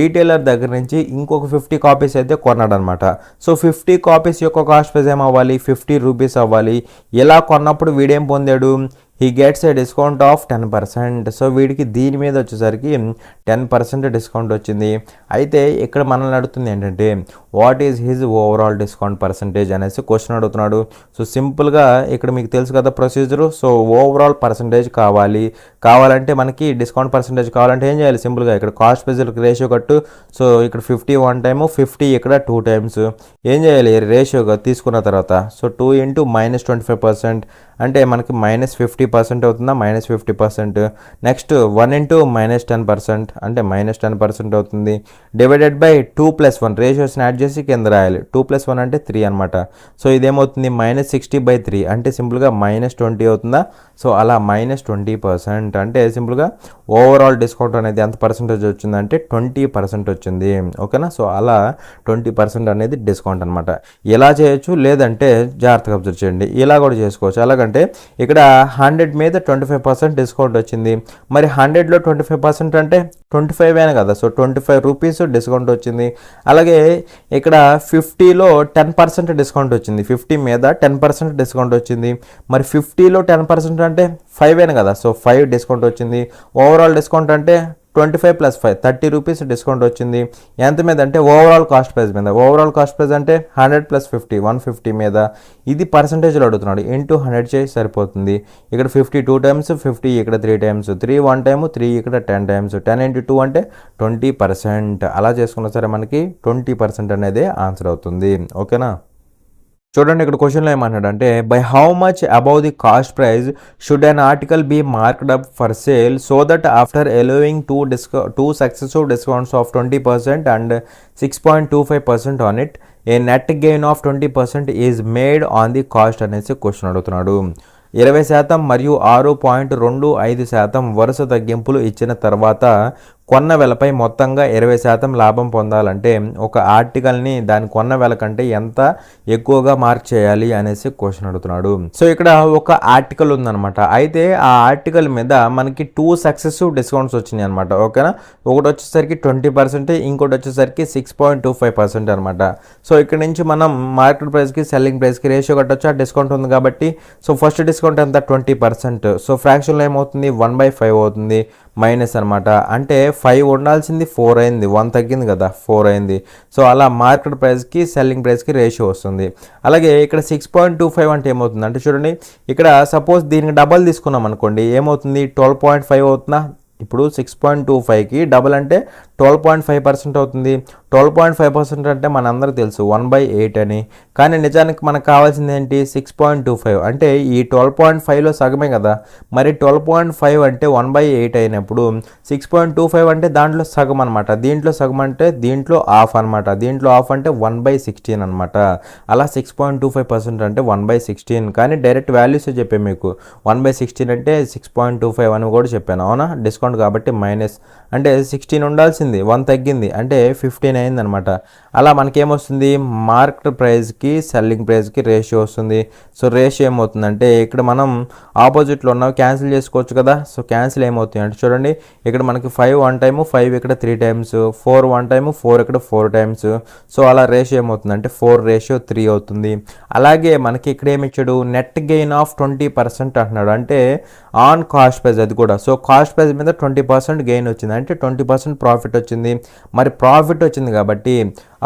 retailer దగ్గర నుంచి ఇంకొక 50 కాపీస్ అయితే కొన్నాడు అనమాట. సో 50 కాపీస్ యొక్క కాస్ట్ ప్రైస్ ఏమవ్వాలి, 50 రూపీస్ అవ్వాలి. ఇలా కొన్నప్పుడు వీడేం పొందాడు, he gets a discount of 10%. So వీడికి దీని మీద వచ్చేసరికి 10% డిస్కౌంట్ వచ్చింది. అయితే ఇక్కడ మనల్ని అడుగుతుంది ఏంటంటే what is his overall discount percentage అనేసి క్వశ్చన్ అడుగుతున్నాడు. సో సింపుల్గా ఇక్కడ మీకు తెలుసు కదా ప్రొసీజరు. సో ఓవరాల్ పర్సంటేజ్ కావాలంటే మనకి డిస్కౌంట్ పర్సంటేజ్ కావాలంటే ఏం చేయాలి, సింపుల్గా ఇక్కడ కాస్ట్ ప్రైస్ రేషియో కట్టు. సో ఇక్కడ 50 1 టైము, 50 ఇక్కడ 2 టైమ్స్. ఏం చేయాలి, రేషియోగా తీసుకున్న తర్వాత సో 2 ఇంటూ -25% అంటే మనకి -50% అవుతుందా, -50%. నెక్స్ట్ 1 ఇంటూ -10% అంటే -10% అవుతుంది. డివైడెడ్ బై 2 + 1 రేషియోస్ని యాడ్ చేసి కింద రాయాలి. 2 + 1 అంటే 3 అనమాట. సో ఇదేమవుతుంది -60/3 అంటే సింపుల్గా -20 అవుతుందా. సో అలా -20% అంటే సింపుల్గా ఓవరాల్ డిస్కౌంట్ అనేది ఎంత పర్సెంటేజ్ వచ్చిందంటే 20% వచ్చింది. ఓకేనా. సో అలా 20% అనేది డిస్కౌంట్ అనమాట. ఇలా చేయొచ్చు, లేదంటే జాగ్రత్తగా అబ్జర్వ్ చేయండి, ఇలా కూడా చేసుకోవచ్చు. అలాగంటే ఇక్కడ 100 మీద 25% డిస్కౌంట్ వచ్చింది. మరి 100లో 25% అంటే 25 కదా. సో 25 రూపీస్ డిస్కౌంట్ వచ్చింది. అలాగే ఇక్కడ 50లో 10% డిస్కౌంట్ వచ్చింది. 50 మీద 10% డిస్కౌంట్ వచ్చింది. మరి 50లో 10% అంటే 5 కదా. సో 5 డిస్కౌంట్ వచ్చింది. ఓవరాల్ డిస్కౌంట్ అంటే 25 + 5 30 రూపీస్ డిస్కౌంట్ వచ్చింది. ఎంత మీద అంటే ఓవరాల్ కాస్ట్ ప్రైస్ మీద. ఓవరాల్ కాస్ట్ ప్రైస్ అంటే 100 + 50 150 మీద. ఇది పర్సంటేజ్లో అడుగుతున్నాడు. ఇంటూ 100 చేసి సరిపోతుంది. ఇక్కడ 50 2 టైమ్స్, 50 ఇక్కడ 3 టైమ్స్, 3 1 టైము, 3 ఇక్కడ 10 టైమ్స్. 10 × 2 అంటే 20%. అలా చేసుకున్నా సరే మనకి 20% అనేది ఆన్సర్ అవుతుంది. ఓకేనా. చూడండి ఇక్కడ క్వశ్చన్లో ఏమన్నాడంటే by how much above the cost price should an article be marked up for sale so that after allowing two successive discounts of 20% and 6.25% on it a net gain of 20% is made on the cost అనేసి question అడుగుతున్నాడు. 20% మరియు 6.25% వరుస తగ్గింపులు ఇచ్చిన తర్వాత కొన్న వెలపై మొత్తంగా 20% లాభం పొందాలంటే ఒక ఆర్టికల్ని దాని కొన్న వెల కంటే ఎంత ఎక్కువగా మార్క్ చేయాలి అనేసి క్వశ్చన్ అడుగుతున్నాడు. సో ఇక్కడ ఒక ఆర్టికల్ ఉందన్నమాట. అయితే ఆ ఆర్టికల్ మీద మనకి 2 సక్సెసివ్ డిస్కౌంట్స్ వచ్చినాయి అనమాట. ఓకేనా. ఒకటి వచ్చేసరికి 20%, ఇంకోటి వచ్చేసరికి 6.25% అనమాట. సో ఇక్కడ నుంచి మనం మార్కెట్ ప్రైస్కి సెల్లింగ్ ప్రైస్కి రేషియో కట్టొచ్చు. ఆ డిస్కౌంట్ ఉంది కాబట్టి సో ఫస్ట్ డిస్కౌంట్ ఎంత 20%. సో ఫ్రాక్షన్లో ఏమవుతుంది 1/5 అవుతుంది మైనస్ అనమాట. అంటే 5 ఉండాల్సింది 4 అయింది, 1 తగ్గింది కదా 4 అయింది. సో అలా మార్కెట్ ప్రైస్కి సెల్లింగ్ ప్రైస్కి రేషియో వస్తుంది. అలాగే ఇక్కడ 6.25 అంటే ఏమవుతుంది అంటే చూడండి, ఇక్కడ సపోజ్ దీనికి డబల్ తీసుకున్నాం అనుకోండి ఏమవుతుంది 12.5 అవుతుందా. ఇప్పుడు 6.25కి డబల్ అంటే 12.5% అవుతుంది. 12.5% అంటే మనందరికీ తెలుసు 1/8 అని. కానీ నిజానికి మనకు కావాల్సింది ఏంటి 6.25 అంటే ఈ 12.5లో సగమే కదా. మరి 12.5 అంటే 1/8 అయినప్పుడు 6.25 అంటే దాంట్లో సగం అనమాట. దీంట్లో సగం అంటే దీంట్లో హాఫ్ అనమాట. దీంట్లో హాఫ్ అంటే 1/16 అనమాట. అలా 6.25% అంటే 1/16. కానీ డైరెక్ట్ వాల్యూస్ చెప్పాను మీకు. 1/16 అంటే 6.25 అని కూడా చెప్పాను. అవునా. డిస్కౌంట్ కాబట్టి మైనస్ అంటే 16 ఉండాల్సింది వచ్చింది, 1 తగ్గింది అంటే 15 అయిందనమాట. అలా మనకేమొస్తుంది, మార్కెట్ ప్రైస్కి సెల్లింగ్ ప్రైస్కి రేషియో వస్తుంది. సో రేషియో ఏమవుతుందంటే ఇక్కడ మనం ఆపోజిట్లో ఉన్నవి క్యాన్సిల్ చేసుకోవచ్చు కదా. సో క్యాన్సిల్ ఏమవుతుంది అంటే చూడండి, ఇక్కడ మనకి 5 1 టైము, 5 ఇక్కడ 3 టైమ్స్, 4 1 టైము, 4 ఇక్కడ 4 టైమ్స్. సో అలా రేషియో ఏమవుతుందంటే 4:3 అవుతుంది. అలాగే మనకి ఇక్కడ ఏమి ఇచ్చాడు, నెట్ గెయిన్ ఆఫ్ 20% అంటున్నాడు, అంటే ఆన్ కాస్ట్ ప్రైస్ అది కూడా. సో కాస్ట్ ప్రైస్ మీద 20% గెయిన్ వచ్చింది, అంటే 20% ప్రాఫిట్ వచ్చింది. మరి ప్రాఫిట్ వచ్చింది కాబట్టి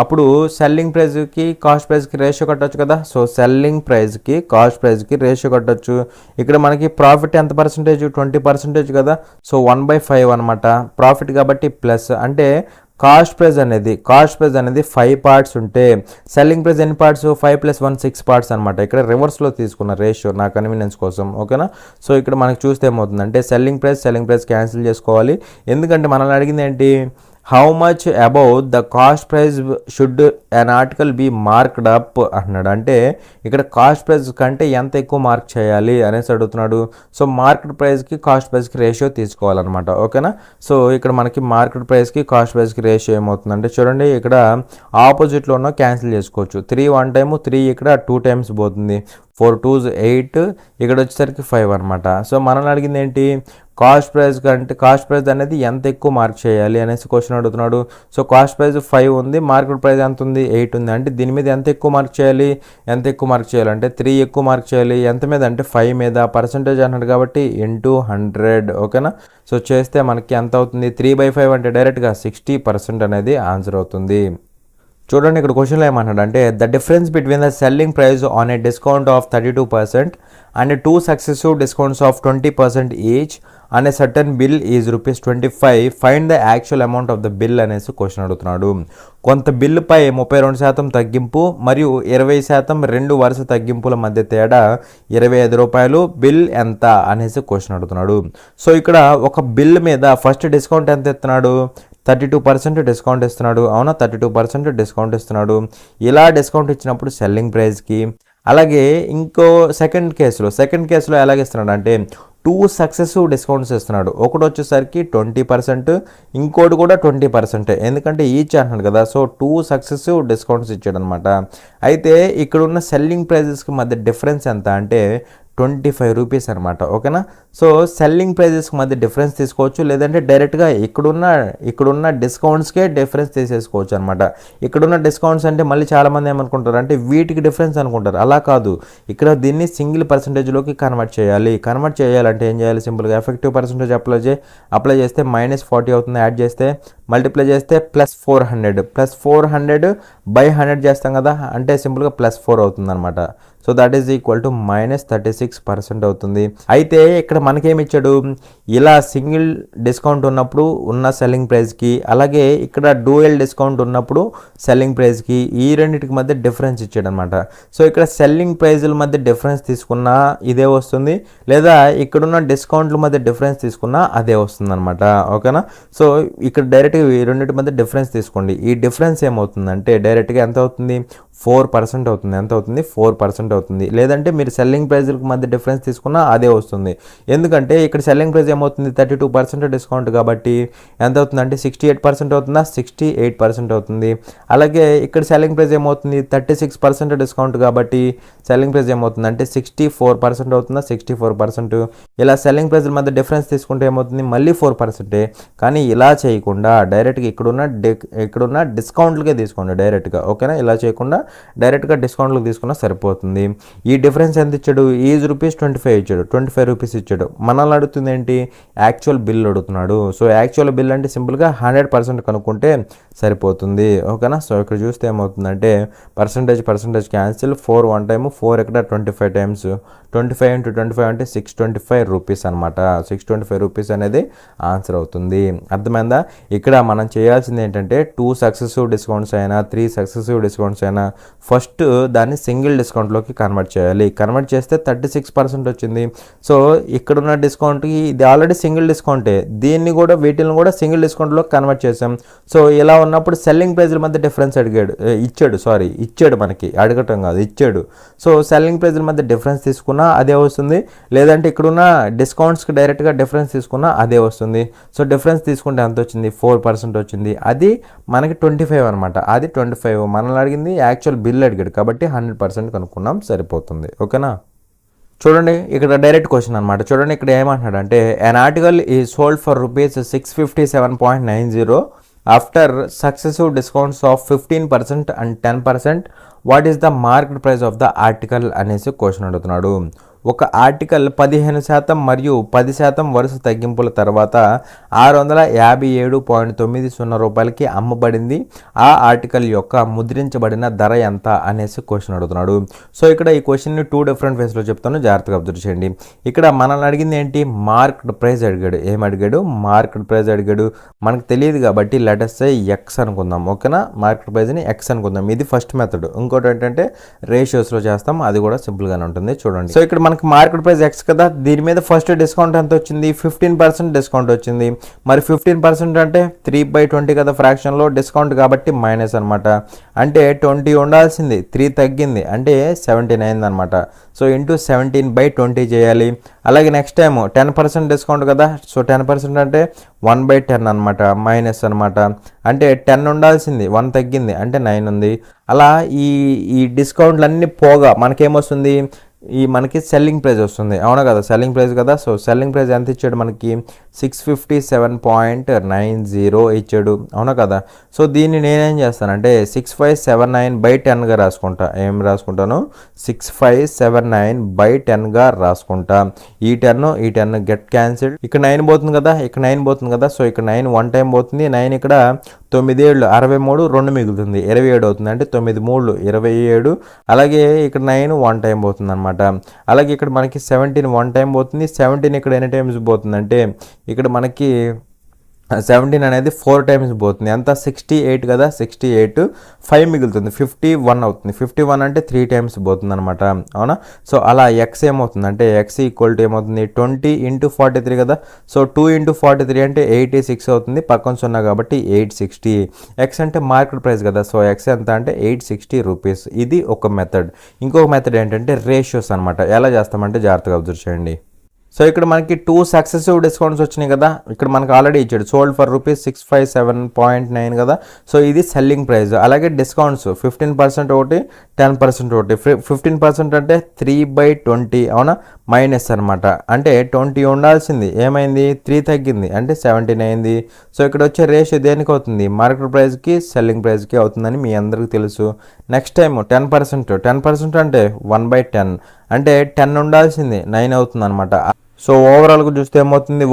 అప్పుడు సెల్లింగ్ ప్రైస్కి కాస్ట్ ప్రైస్కి రేషియో కట్టొచ్చు కదా. సో సెల్లింగ్ ప్రైస్కి కాస్ట్ ప్రైస్కి రేషియో కట్టొచ్చు. ఇక్కడ మనకి ప్రాఫిట్ ఎంత పర్సెంటేజ్, 20% కదా. సో 1/5 అనమాట ప్రాఫిట్ కాబట్టి ప్లస్, అంటే కాస్ట్ ప్రైస్ అనేది 5 పార్ట్స్ ఉంటే సెల్లింగ్ ప్రైస్ ఎన్ని పార్ట్స్, 5 + 1 6 పార్ట్స్ అనమాట. ఇక్కడ రివర్స్లో తీసుకున్న రేషియో నా కన్వీనియన్స్ కోసం, ఓకేనా. సో ఇక్కడ మనకు చూస్తే ఏమవుతుందంటే సెల్లింగ్ ప్రైస్ క్యాన్సిల్ చేసుకోవాలి. ఎందుకంటే మనల్ని అడిగింది ఏంటి, how much above the cost price should an article be marked up అంటున్నాడు, అంటే ఇక్కడ కాస్ట్ ప్రైస్ కంటే ఎంత ఎక్కువ మార్క్ చేయాలి అనేసి అడుగుతున్నాడు. సో మార్కెట్ ప్రైస్కి కాస్ట్ ప్రైస్కి రేషియో తీసుకోవాలన్నమాట, ఓకేనా. సో ఇక్కడ మనకి మార్కెట్ ప్రైస్కి కాస్ట్ ప్రైస్కి రేషియో ఏమవుతుందంటే చూడండి, ఇక్కడ ఆపోజిట్లో ఉన్న క్యాన్సిల్ చేసుకోవచ్చు. 3 1 టైము, 3 ఇక్కడ 2 టైమ్స్ పోతుంది, 4 2s 8, ఇక్కడ వచ్చేసరికి 5 అనమాట. సో మనల్ని అడిగింది ఏంటి, కాస్ట్ ప్రైస్ అనేది ఎంత ఎక్కువ మార్క్ చేయాలి అనేసి క్వశ్చన్ అడుగుతున్నాడు. సో కాస్ట్ ప్రైస్ 5 ఉంది, మార్కెట్ ప్రైస్ ఎంత ఉంది, 8 ఉంది, అంటే దీని మీద ఎంత ఎక్కువ మార్క్ చేయాలి అంటే 3 ఎక్కువ మార్క్ చేయాలి. ఎంత మీద అంటే 5 మీద, పర్సంటేజ్ అన్నాడు కాబట్టి ఇంటూ 100, ఓకేనా. సో చేస్తే మనకి ఎంత అవుతుంది, 3/5 అంటే డైరెక్ట్గా 60% అనేది ఆన్సర్ అవుతుంది. చూడండి ఇక్కడ క్వశ్చన్లో ఏమన్నాడు అంటే the difference between the selling price on a discount of 32% and 2 successive discounts of 20% each and a certain bill is ₹25. Find the actual amount of the bill అనేసి క్వశ్చన్ అడుగుతున్నాడు. కొంత బిల్లుపై 32% తగ్గింపు మరియు 20% రెండు వరుస తగ్గింపుల మధ్య తేడా ₹25. బిల్ ఎంత అనేసి క్వశ్చన్ అడుగుతున్నాడు. సో ఇక్కడ ఒక బిల్ మీద ఫస్ట్ డిస్కౌంట్ ఎంత ఇస్తున్నాడు, 32% డిస్కౌంట్ ఇస్తున్నాడు, అవునా. 32% డిస్కౌంట్ ఇస్తున్నాడు. ఇలా డిస్కౌంట్ ఇచ్చినప్పుడు సెల్లింగ్ ప్రైస్కి, అలాగే ఇంకో సెకండ్ కేసులో ఎలాగిస్తున్నాడు అంటే 2 సక్సెసివ్ డిస్కౌంట్స్ ఇస్తున్నాడు. ఒకటి వచ్చేసరికి 20%, ఇంకోటి కూడా 20%, ఎందుకంటే ఈచ్ అంటున్నాడు కదా. సో 2 సక్సెసివ్ డిస్కౌంట్స్ ఇచ్చాడు అనమాట. అయితే ఇక్కడున్న సెల్లింగ్ ప్రైజెస్కి మధ్య డిఫరెన్స్ ఎంత అంటే ₹25 అనమాట, ఓకేనా. సో సెల్లింగ్ ప్రైజెస్కి మధ్య డిఫరెన్స్ తీసుకోవచ్చు, లేదంటే డైరెక్ట్గా ఇక్కడున్న డిస్కౌంట్స్కే డిఫరెన్స్ తీసేసుకోవచ్చు అనమాట. ఇక్కడున్న డిస్కౌంట్స్ అంటే మళ్ళీ చాలామంది ఏమనుకుంటారు అంటే వీటికి డిఫరెన్స్ అనుకుంటారు, అలా కాదు. ఇక్కడ దీన్ని సింగిల్ పర్సంటేజ్లోకి కన్వర్ట్ చేయాలంటే ఏం చేయాలి, సింపుల్గా ఎఫెక్టివ్ పర్సంటేజ్ అప్లై చేస్తే -40 అవుతుంది, యాడ్ చేస్తే మల్టిప్లై చేస్తే +400/100 చేస్తాం కదా, అంటే సింపుల్గా +4 అవుతుంది అనమాట. So that is equal to -36% అవుతుంది. అయితే ఇక్కడ మనకేమి ఇచ్చాడు, ఇలా సింగిల్ డిస్కౌంట్ ఉన్నప్పుడు ఉన్న సెల్లింగ్ ప్రైస్కి, అలాగే ఇక్కడ డ్యూయల్ డిస్కౌంట్ ఉన్నప్పుడు సెల్లింగ్ ప్రైస్కి, ఈ రెండింటికి మధ్య డిఫరెన్స్ ఇచ్చాడు అనమాట. సో ఇక్కడ సెల్లింగ్ ప్రైజుల మధ్య డిఫరెన్స్ తీసుకున్నా ఇదే వస్తుంది, లేదా ఇక్కడున్న డిస్కౌంట్ల మధ్య డిఫరెన్స్ తీసుకున్నా అదే వస్తుంది అనమాట, ఓకేనా. సో ఇక్కడ డైరెక్ట్గా ఈ రెండింటి మధ్య డిఫరెన్స్ తీసుకోండి. ఈ డిఫరెన్స్ ఏమవుతుందంటే డైరెక్ట్గా ఎంత అవుతుంది, 4% అవుతుంది. ఎంత అవుతుంది, 4% అవుతుంది. లేదంటే మీరు సెల్లింగ్ ప్రైజ్లకు మధ్య డిఫరెన్స్ తీసుకున్నా అదే వస్తుంది, ఎందుకంటే ఇక్కడ సెల్లింగ్ ప్రైస్ ఏమవుతుంది 32% డిస్కౌంట్ కాబట్టి ఎంత అవుతుందంటే 68% అవుతుందా, 68% అవుతుంది. అలాగే ఇక్కడ సెల్లింగ్ ప్రైస్ ఏమవుతుంది 36% డిస్కౌంట్ కాబట్టి సెల్లింగ్ ప్రైస్ ఏమవుతుందంటే 64% అవుతుందా, 64%. ఇలా సెల్లింగ్ ప్రైస్ల మధ్య డిఫరెన్స్ తీసుకుంటే ఏమవుతుంది మళ్ళీ 4%. కానీ ఇలా చేయకుండా డైరెక్ట్గా ఇక్కడున్న డిస్కౌంట్లకే తీసుకోండి డైరెక్ట్గా, ఓకేనా. ఇలా చేయకుండా డైరెక్ట్గా డిస్కౌంట్లకు తీసుకున్నా సరిపోతుంది. ఈ డిఫరెన్స్ ఎంత ఇచ్చాడు, ఈజ్ ₹25 ఇచ్చాడు, ₹25 ఇచ్చాడు. మనల్ని అడుగుతుంది ఏంటి, యాక్చువల్ బిల్ అడుగుతున్నాడు. సో యాక్చువల్ బిల్ అంటే సింపుల్గా 100% కనుక్కుంటే సరిపోతుంది, ఓకేనా. సో ఇక్కడ చూస్తే ఏమవుతుందంటే పర్సంటేజ్ క్యాన్సిల్, 4 1 టైము, 4 ఇక్కడ 25 టైమ్స్, 25 × 25 అంటే ₹625 అనమాట. ₹625 అనేది ఆన్సర్ అవుతుంది. అర్థమైందా. ఇక్కడ మనం చేయాల్సింది ఏంటంటే 2 సక్సెసివ్ డిస్కౌంట్స్ అయినా 3 సక్సెసివ్ డిస్కౌంట్స్ అయినా ఫస్ట్ దాన్ని సింగిల్ డిస్కౌంట్లోకి కన్వర్ట్ చేయాలి. కన్వర్ట్ చేస్తే 36% వచ్చింది. సో ఇక్కడున్న డిస్కౌంట్కి ఇది ఆల్రెడీ సింగిల్ డిస్కౌంటే, దీన్ని కూడా వీటిని కూడా సింగిల్ డిస్కౌంట్లో కన్వర్ట్ చేసాం. సో ఇలా ఉన్నప్పుడు సెల్లింగ్ ప్రైజ్ల మధ్య డిఫరెన్స్ ఇచ్చాడు మనకి, అడగటం కాదు ఇచ్చాడు. సో సెల్లింగ్ ప్రైజ్ల మధ్య డిఫరెన్స్ తీసుకున్నా అదే వస్తుంది, లేదంటే ఇక్కడున్న డిస్కౌంట్స్కి డైరెక్ట్గా డిఫరెన్స్ తీసుకున్నా అదే వస్తుంది. సో డిఫరెన్స్ తీసుకుంటే ఎంత వచ్చింది, 4% వచ్చింది. అది మనకి 25 అనమాట. అది 25 మనల్ని అడిగింది, యాక్చువల్ బిల్ అడిగాడు కాబట్టి 100% కనుక్కున్నాం, సరిపోతుంది. ఓకేనా. చూడండి ఇక్కడ డైరెక్ట్ క్వశ్చన్ అనమాట. చూడండి ఇక్కడ ఏమంటున్నాడు అంటే an article is sold for rupees 657.90 after successive discounts of 15% and 10%. What is the market price of the article అనేసి క్వశ్చన్ అడుగుతున్నాడు. ఒక ఆర్టికల్ 15% మరియు 10% వరుస తగ్గింపుల తర్వాత 657.90 రూపాయలకి అమ్మబడింది. ఆ ఆర్టికల్ యొక్క ముద్రించబడిన ధర ఎంత అనేసి క్వశ్చన్ అడుగుతున్నాడు. సో ఇక్కడ ఈ క్వశ్చన్ని 2 డిఫరెంట్ వేస్లో చెప్తాను, జాగ్రత్తగా అబ్జర్వ్ చేయండి. ఇక్కడ మనల్ని అడిగింది ఏంటి, మార్కెట్ ప్రైస్ అడిగాడు. ఏమడిగాడు, మార్కెట్ ప్రైస్ అడిగాడు. మనకు తెలియదు కాబట్టి లెటస్ ఎక్స్ అనుకుందాం. ఓకేనా, మార్కెట్ ప్రైస్ని ఎక్స్ అనుకుందాం. ఇది ఫస్ట్ మెథడ్. ఇంకోటి ఏంటంటే రేషియోస్లో చేస్తాం, అది కూడా సింపుల్గానే ఉంటుంది. చూడండి, సో ఇక్కడ మనకి మార్కెట్ ప్రైస్ ఎక్స్ కదా, దీని మీద ఫస్ట్ డిస్కౌంట్ ఎంత వచ్చింది, 15% డిస్కౌంట్ వచ్చింది. మరి 15% అంటే 3/20 కదా, ఫ్రాక్షన్లో డిస్కౌంట్ కాబట్టి మైనస్ అనమాట. అంటే 20 ఉండాల్సింది, 3 తగ్గింది అంటే 79 అనమాట. సో ఇంటూ 17/20 చేయాలి. అలాగే నెక్స్ట్ టైం 10% డిస్కౌంట్ కదా, సో 10% అంటే 1/10 అనమాట, మైనస్ అనమాట. అంటే 10 ఉండాల్సింది, 1 తగ్గింది అంటే 9 ఉంది. అలా ఈ డిస్కౌంట్లన్నీ పోగా మనకేమొస్తుంది, మనకి సెల్లింగ్ ప్రైస్ వస్తుంది. అవునా కదా, సెల్లింగ్ ప్రైస్ కదా. సో సెల్లింగ్ ప్రైస్ ఎంత ఇచ్చాడు మనకి, 657.90 ఇచ్చాడు. అవునా కదా. సో దీన్ని నేనేం చేస్తానంటే 6579/10గా రాసుకుంటా. ఏం రాసుకుంటాను, 6579/10గా రాసుకుంటా. ఈ 10 గెట్ క్యాన్సిల్డ్. ఇక్కడ 9 పోతుంది కదా, ఇక్కడ 9 పోతుంది కదా. సో ఇక్కడ 9 1 టైం పోతుంది. 9 ఇక్కడ 9 7 63, 2 మిగులుతుంది, 27 అవుతుంది. అంటే 9 3 27. అలాగే ఇక్కడ 9 1 టైం పోతుంది అనమాట. అలాగే ఇక్కడ మనకి 17 1 టైం పోతుంది. 17 ఇక్కడ ఎన్ని టైమ్స్ పోతుంది అంటే ఇక్కడ మనకి 17 అనేది 4 టైమ్స్ పోతుంది. ఎంత, 68 కదా, 68. 5 మిగులుతుంది, 51 అవుతుంది. 51 అంటే 3 టైమ్స్ పోతుంది అనమాట. అవునా. సో అలా ఎక్స్ ఏమవుతుంది అంటే ఎక్స్ ఈక్వల్ టు ఏమవుతుంది, 20 × 43 కదా. సో 2 × 43 అంటే 86 అవుతుంది. పక్కన 0 కాబట్టి 860. ఎక్స్ అంటే మార్కెట్ ప్రైస్ కదా. సో ఎక్స్ ఎంత అంటే 860 రూపీస్. ఇది ఒక మెథడ్. ఇంకొక మెథడ్ ఏంటంటే రేషియోస్ అనమాట. ఎలా చేస్తామంటే జాగ్రత్తగా అబ్జర్వ్ చేయండి. సో ఇక్కడ మనకి 2 సక్సెసివ్ డిస్కౌంట్స్ వచ్చినాయి కదా. ఇక్కడ మనకి ఆల్రెడీ ఇచ్చాడు, సోల్డ్ ఫర్ రూపీస్ 657.9 కదా. సో ఇది సెల్లింగ్ ప్రైస్. అలాగే డిస్కౌంట్స్ 15% ఒకటి, 10% ఒకటి. 15% అంటే 3/20. అవునా, మైనస్ అనమాట. అంటే 20 ఉండాల్సింది, ఏమైంది, 3 తగ్గింది అంటే 17 అయింది. సో ఇక్కడ వచ్చే రేషియో దేనికి అవుతుంది, మార్కెట్ ప్రైస్కి సెల్లింగ్ ప్రైస్కి అవుతుందని మీ అందరికీ తెలుసు. నెక్స్ట్ టైం 10% అంటే 1/10 అంటే 10 ఉండాల్సింది 9 అవుతుంది అనమాట. సో ఓవరాల్గా చూస్తే ఏమవుతుంది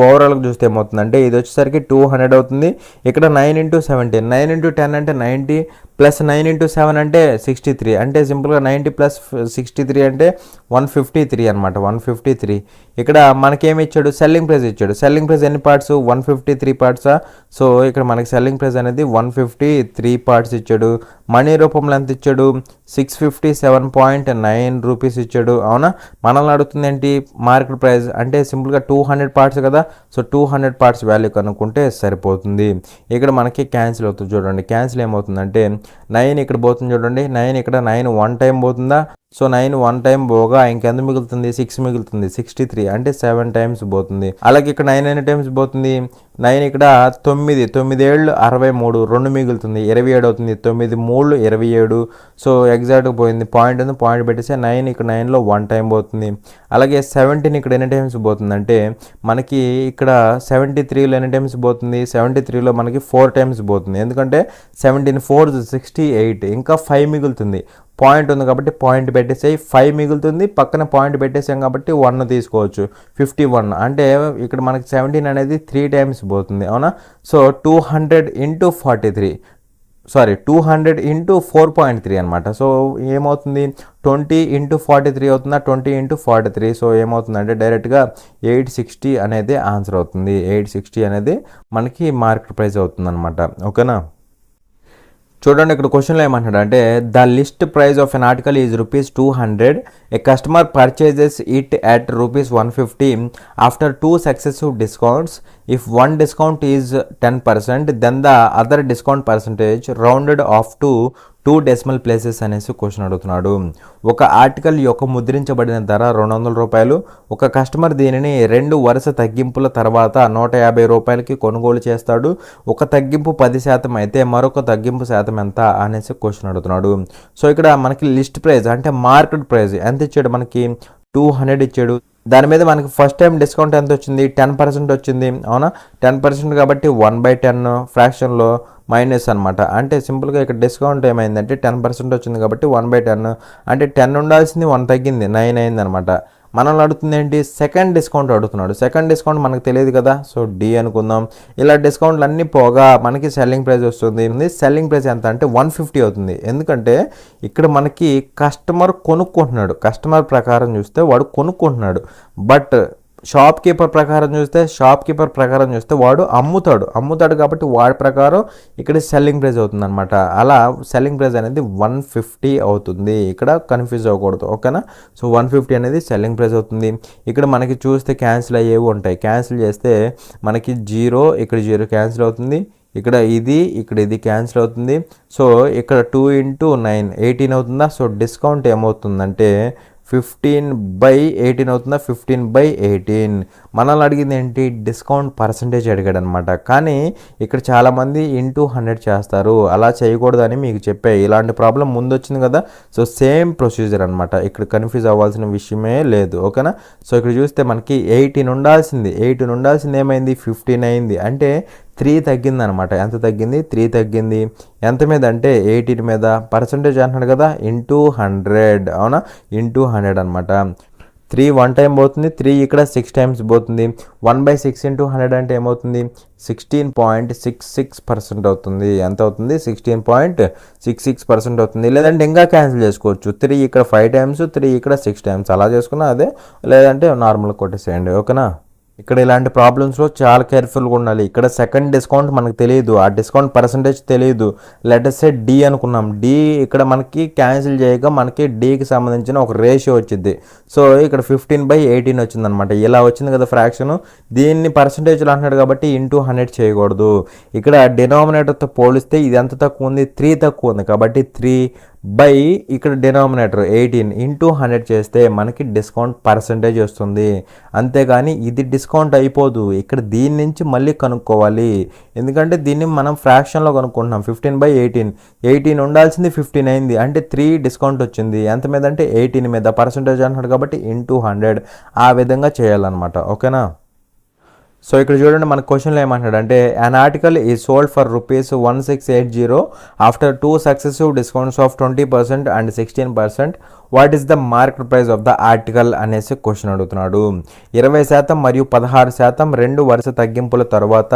అంటే ఇది వచ్చేసరికి 200 అవుతుంది. ఇక్కడ 9 × 17, 9 × 10 అంటే 90, ప్లస్ 9 × 7 అంటే 63. అంటే సింపుల్గా 90 + 63 అంటే 153 అనమాట, 153. ఇక్కడ మనకేమి ఇచ్చాడు, సెల్లింగ్ ప్రైస్ ఇచ్చాడు. సెల్లింగ్ ప్రైస్ ఎన్ని పార్ట్స్, 153 పార్ట్సా. సో ఇక్కడ మనకి సెల్లింగ్ ప్రైస్ అనేది 153 పార్ట్స్ ఇచ్చాడు. మనీ రూపంలో ఎంత ఇచ్చాడు, 657.9 రూపీస్ ఇచ్చాడు. అవునా. మనల్ని అడుగుతుంది ఏంటి, మార్కెట్ ప్రైస్ అంటే సింపుల్గా 200 పార్ట్స్ కదా. సో 200 పార్ట్స్ వాల్యూ కనుక్కుంటే సరిపోతుంది. ఇక్కడ మనకి క్యాన్సిల్ అవుతుంది. చూడండి క్యాన్సిల్ ఏమవుతుందంటే 9 ఇక్కడ పోతుంది చూడండి, 9 ఇక్కడ 9 1 టైం పోతుందా. సో 9 1 టైం పోగా ఇంకెంత మిగులుతుంది, 6 మిగులుతుంది, 63 అంటే 7 టైమ్స్ పోతుంది. అలాగే ఇక్కడ 9 ఎన్ని టైమ్స్ పోతుంది, 9 ఇక్కడ 9 7 63, 2 మిగులుతుంది, 27 అవుతుంది. 9 3 27. సో ఎగ్జాక్ట్గా పోయింది, పాయింట్ ఉంది, పాయింట్ పెట్టేసి 9 ఇక్కడ 9లో 1 టైం పోతుంది. అలాగే 17 ఇక్కడ ఎన్ని టైమ్స్ పోతుంది అంటే మనకి ఇక్కడ 73లో ఎన్ని టైమ్స్ పోతుంది, 73లో మనకి 4 టైమ్స్ పోతుంది. ఎందుకంటే 17 4 68, ఇంకా 5 మిగులుతుంది. పాయింట్ ఉంది కాబట్టి పాయింట్ పెట్టేసాయి, 5 మిగులుతుంది. పక్కన పాయింట్ పెట్టేసాం కాబట్టి 1 తీసుకోవచ్చు, 51. అంటే ఇక్కడ మనకి 17 అనేది 3 టైమ్స్ పోతుంది. అవునా. సో 200 × 43, 200 × 4.3 అనమాట. సో ఏమవుతుంది, 20 × 43 అవుతుందా, 20 × 43. సో ఏమవుతుందంటే డైరెక్ట్గా 860 అనేది ఆన్సర్ అవుతుంది. 860 అనేది మనకి మార్కెట్ ప్రైస్ అవుతుంది అనమాట. ఓకేనా. చూడండి ఇక్కడ క్వశ్చన్లో ఏమంటాడు అంటే the list price of an article is ₹200. A customer purchases it at ₹150 after 2 successive discounts. If one discount is 10%, then the other discount percentage rounded off to 2 decimal places అనేసి question అడుగుతున్నాడు. ఒక ఆర్టికల్ యొక్క ముద్రించబడిన ధర ₹200. ఒక customer దీనిని 2 వరుస తగ్గింపుల తర్వాత ₹150కి కొనుగోలు చేస్తాడు. ఒక తగ్గింపు 10% అయితే మరొక తగ్గింపు శాతం ఎంత అనేసి క్వశ్చన్ అడుగుతున్నాడు. సో ఇక్కడ మనకి లిస్ట్ ప్రైస్ అంటే మార్కెట్ ప్రైస్ ఎంత ఇచ్చాడు, మనకి 200 ఇచ్చాడు. దాని మీద మనకి ఫస్ట్ టైం డిస్కౌంట్ ఎంత వచ్చింది, 10% వచ్చింది. అవునా, 10% కాబట్టి 1/10 ఫ్రాక్షన్లో మైనస్ అనమాట. అంటే సింపుల్గా ఇక్కడ డిస్కౌంట్ ఏమైందంటే 10% వచ్చింది కాబట్టి 1/10, అంటే 10 ఉండాల్సింది 1 తగ్గింది, 9 అయింది అనమాట. మనల్ని అడుగుతుంది ఏంటి, సెకండ్ డిస్కౌంట్ అడుగుతున్నాడు. సెకండ్ డిస్కౌంట్ మనకు తెలియదు కదా, సో డి అనుకుందాం. ఇలా డిస్కౌంట్లు అన్నీ పోగా మనకి సెల్లింగ్ ప్రైస్ వస్తుంది. సెల్లింగ్ ప్రైస్ ఎంత అంటే 150 అవుతుంది. ఎందుకంటే ఇక్కడ మనకి కస్టమర్ కొనుక్కుంటున్నాడు. కస్టమర్ ప్రకారం చూస్తే వాడు కొనుక్కుంటున్నాడు. బట్ షాప్ కీపర్ ప్రకారం చూస్తే వాడు అమ్ముతాడు కాబట్టి వాడి ప్రకారం ఇక్కడ సెల్లింగ్ ప్రైస్ అవుతుంది అనమాట. అలా సెల్లింగ్ ప్రైస్ అనేది 150 అవుతుంది. ఇక్కడ కన్ఫ్యూజ్ అవ్వకూడదు, ఓకేనా. సో 150 అనేది సెల్లింగ్ ప్రైస్ అవుతుంది. ఇక్కడ మనకి చూస్తే క్యాన్సిల్ అయ్యేవి ఉంటాయి. క్యాన్సిల్ చేస్తే మనకి 0, ఇక్కడ 0 క్యాన్సిల్ అవుతుంది. ఇక్కడ ఇది క్యాన్సిల్ అవుతుంది. సో ఇక్కడ 2 × 9 18 అవుతుందా. సో డిస్కౌంట్ ఏమవుతుందంటే 15/18 అవుతుందా, 15/18. మనల్ని అడిగింది ఏంటి, డిస్కౌంట్ పర్సంటేజ్ అడిగాడు అనమాట. కానీ ఇక్కడ చాలామంది ఇంటూ 100 చేస్తారు. అలా చేయకూడదని మీకు చెప్పే, ఇలాంటి ప్రాబ్లం ముందు వచ్చింది కదా. సో సేమ్ ప్రొసీజర్ అనమాట. ఇక్కడ కన్ఫ్యూజ్ అవ్వాల్సిన విషయమే లేదు, ఓకేనా. సో ఇక్కడ చూస్తే మనకి 18 ఉండాల్సింది ఏమైంది, 15 అయింది. అంటే 3 తగ్గింది అనమాట. ఎంత తగ్గింది, 3 తగ్గింది. ఎంత మీద అంటే 18 మీద. పర్సంటేజ్ అంటున్నాడు కదా, ఇంటూ 100. అవునా, ఇంటూ 100 అనమాట. 3 1 టైం పోతుంది, 3 ఇక్కడ 6 టైమ్స్ పోతుంది. 1/6 × 100 అంటే ఏమవుతుంది, 16.66% అవుతుంది. ఎంత అవుతుంది, 16.66% అవుతుంది. లేదంటే ఇంకా క్యాన్సిల్ చేసుకోవచ్చు. 3 ఇక్కడ 5 టైమ్స్, 3 ఇక్కడ 6 టైమ్స్, అలా చేసుకున్నా అదే. లేదంటే నార్మల్ కొట్టేసేయండి, ఓకేనా. ఇక్కడ ఇలాంటి ప్రాబ్లమ్స్లో చాలా కేర్ఫుల్గా ఉండాలి. ఇక్కడ సెకండ్ డిస్కౌంట్ మనకు తెలియదు, ఆ డిస్కౌంట్ పర్సంటేజ్ తెలియదు. లెటర్స్ సే డి అనుకున్నాం. డి ఇక్కడ మనకి క్యాన్సిల్ చేయగా మనకి డీకి సంబంధించిన ఒక రేషియో వచ్చింది. సో ఇక్కడ 15/18 వచ్చిందనమాట. ఇలా వచ్చింది కదా ఫ్రాక్షన్. దీన్ని పర్సంటేజ్లో అంటున్నాడు కాబట్టి ఇంటూ 100 చేయకూడదు. ఇక్కడ డినామినేటర్తో పోలిస్తే ఇది ఎంత తక్కువ ఉంది, 3 తక్కువ ఉంది. కాబట్టి 3 బై ఇక్కడ డినామినేటర్ 18 ఇంటూ 100 చేస్తే మనకి డిస్కౌంట్ పర్సంటేజ్ వస్తుంది. అంతేగాని ఇది డిస్కౌంట్ అయిపోదు. ఇక్కడ దీని నుంచి మళ్ళీ కనుక్కోవాలి. ఎందుకంటే దీన్ని మనం ఫ్రాక్షన్లో కనుక్కుంటున్నాం. 15/18, 18 ఉండాల్సింది 15 అయింది. అంటే 3 డిస్కౌంట్ వచ్చింది. ఎంత మీద అంటే 18 మీద. పర్సంటేజ్ అంటున్నాడు కాబట్టి ఇంటూ 100. ఆ విధంగా చేయాలన్నమాట, ఓకేనా. సో ఇక్కడ చూడండి మన క్వశ్చన్లో ఏమంటాడు అంటే an article is sold for ₹1680 after 2 successive discounts of 20% and 16%. What is the market price of the article అనేసి క్వశ్చన్ అడుగుతున్నాడు. 20% మరియు 16% 2 వరుస తగ్గింపుల తర్వాత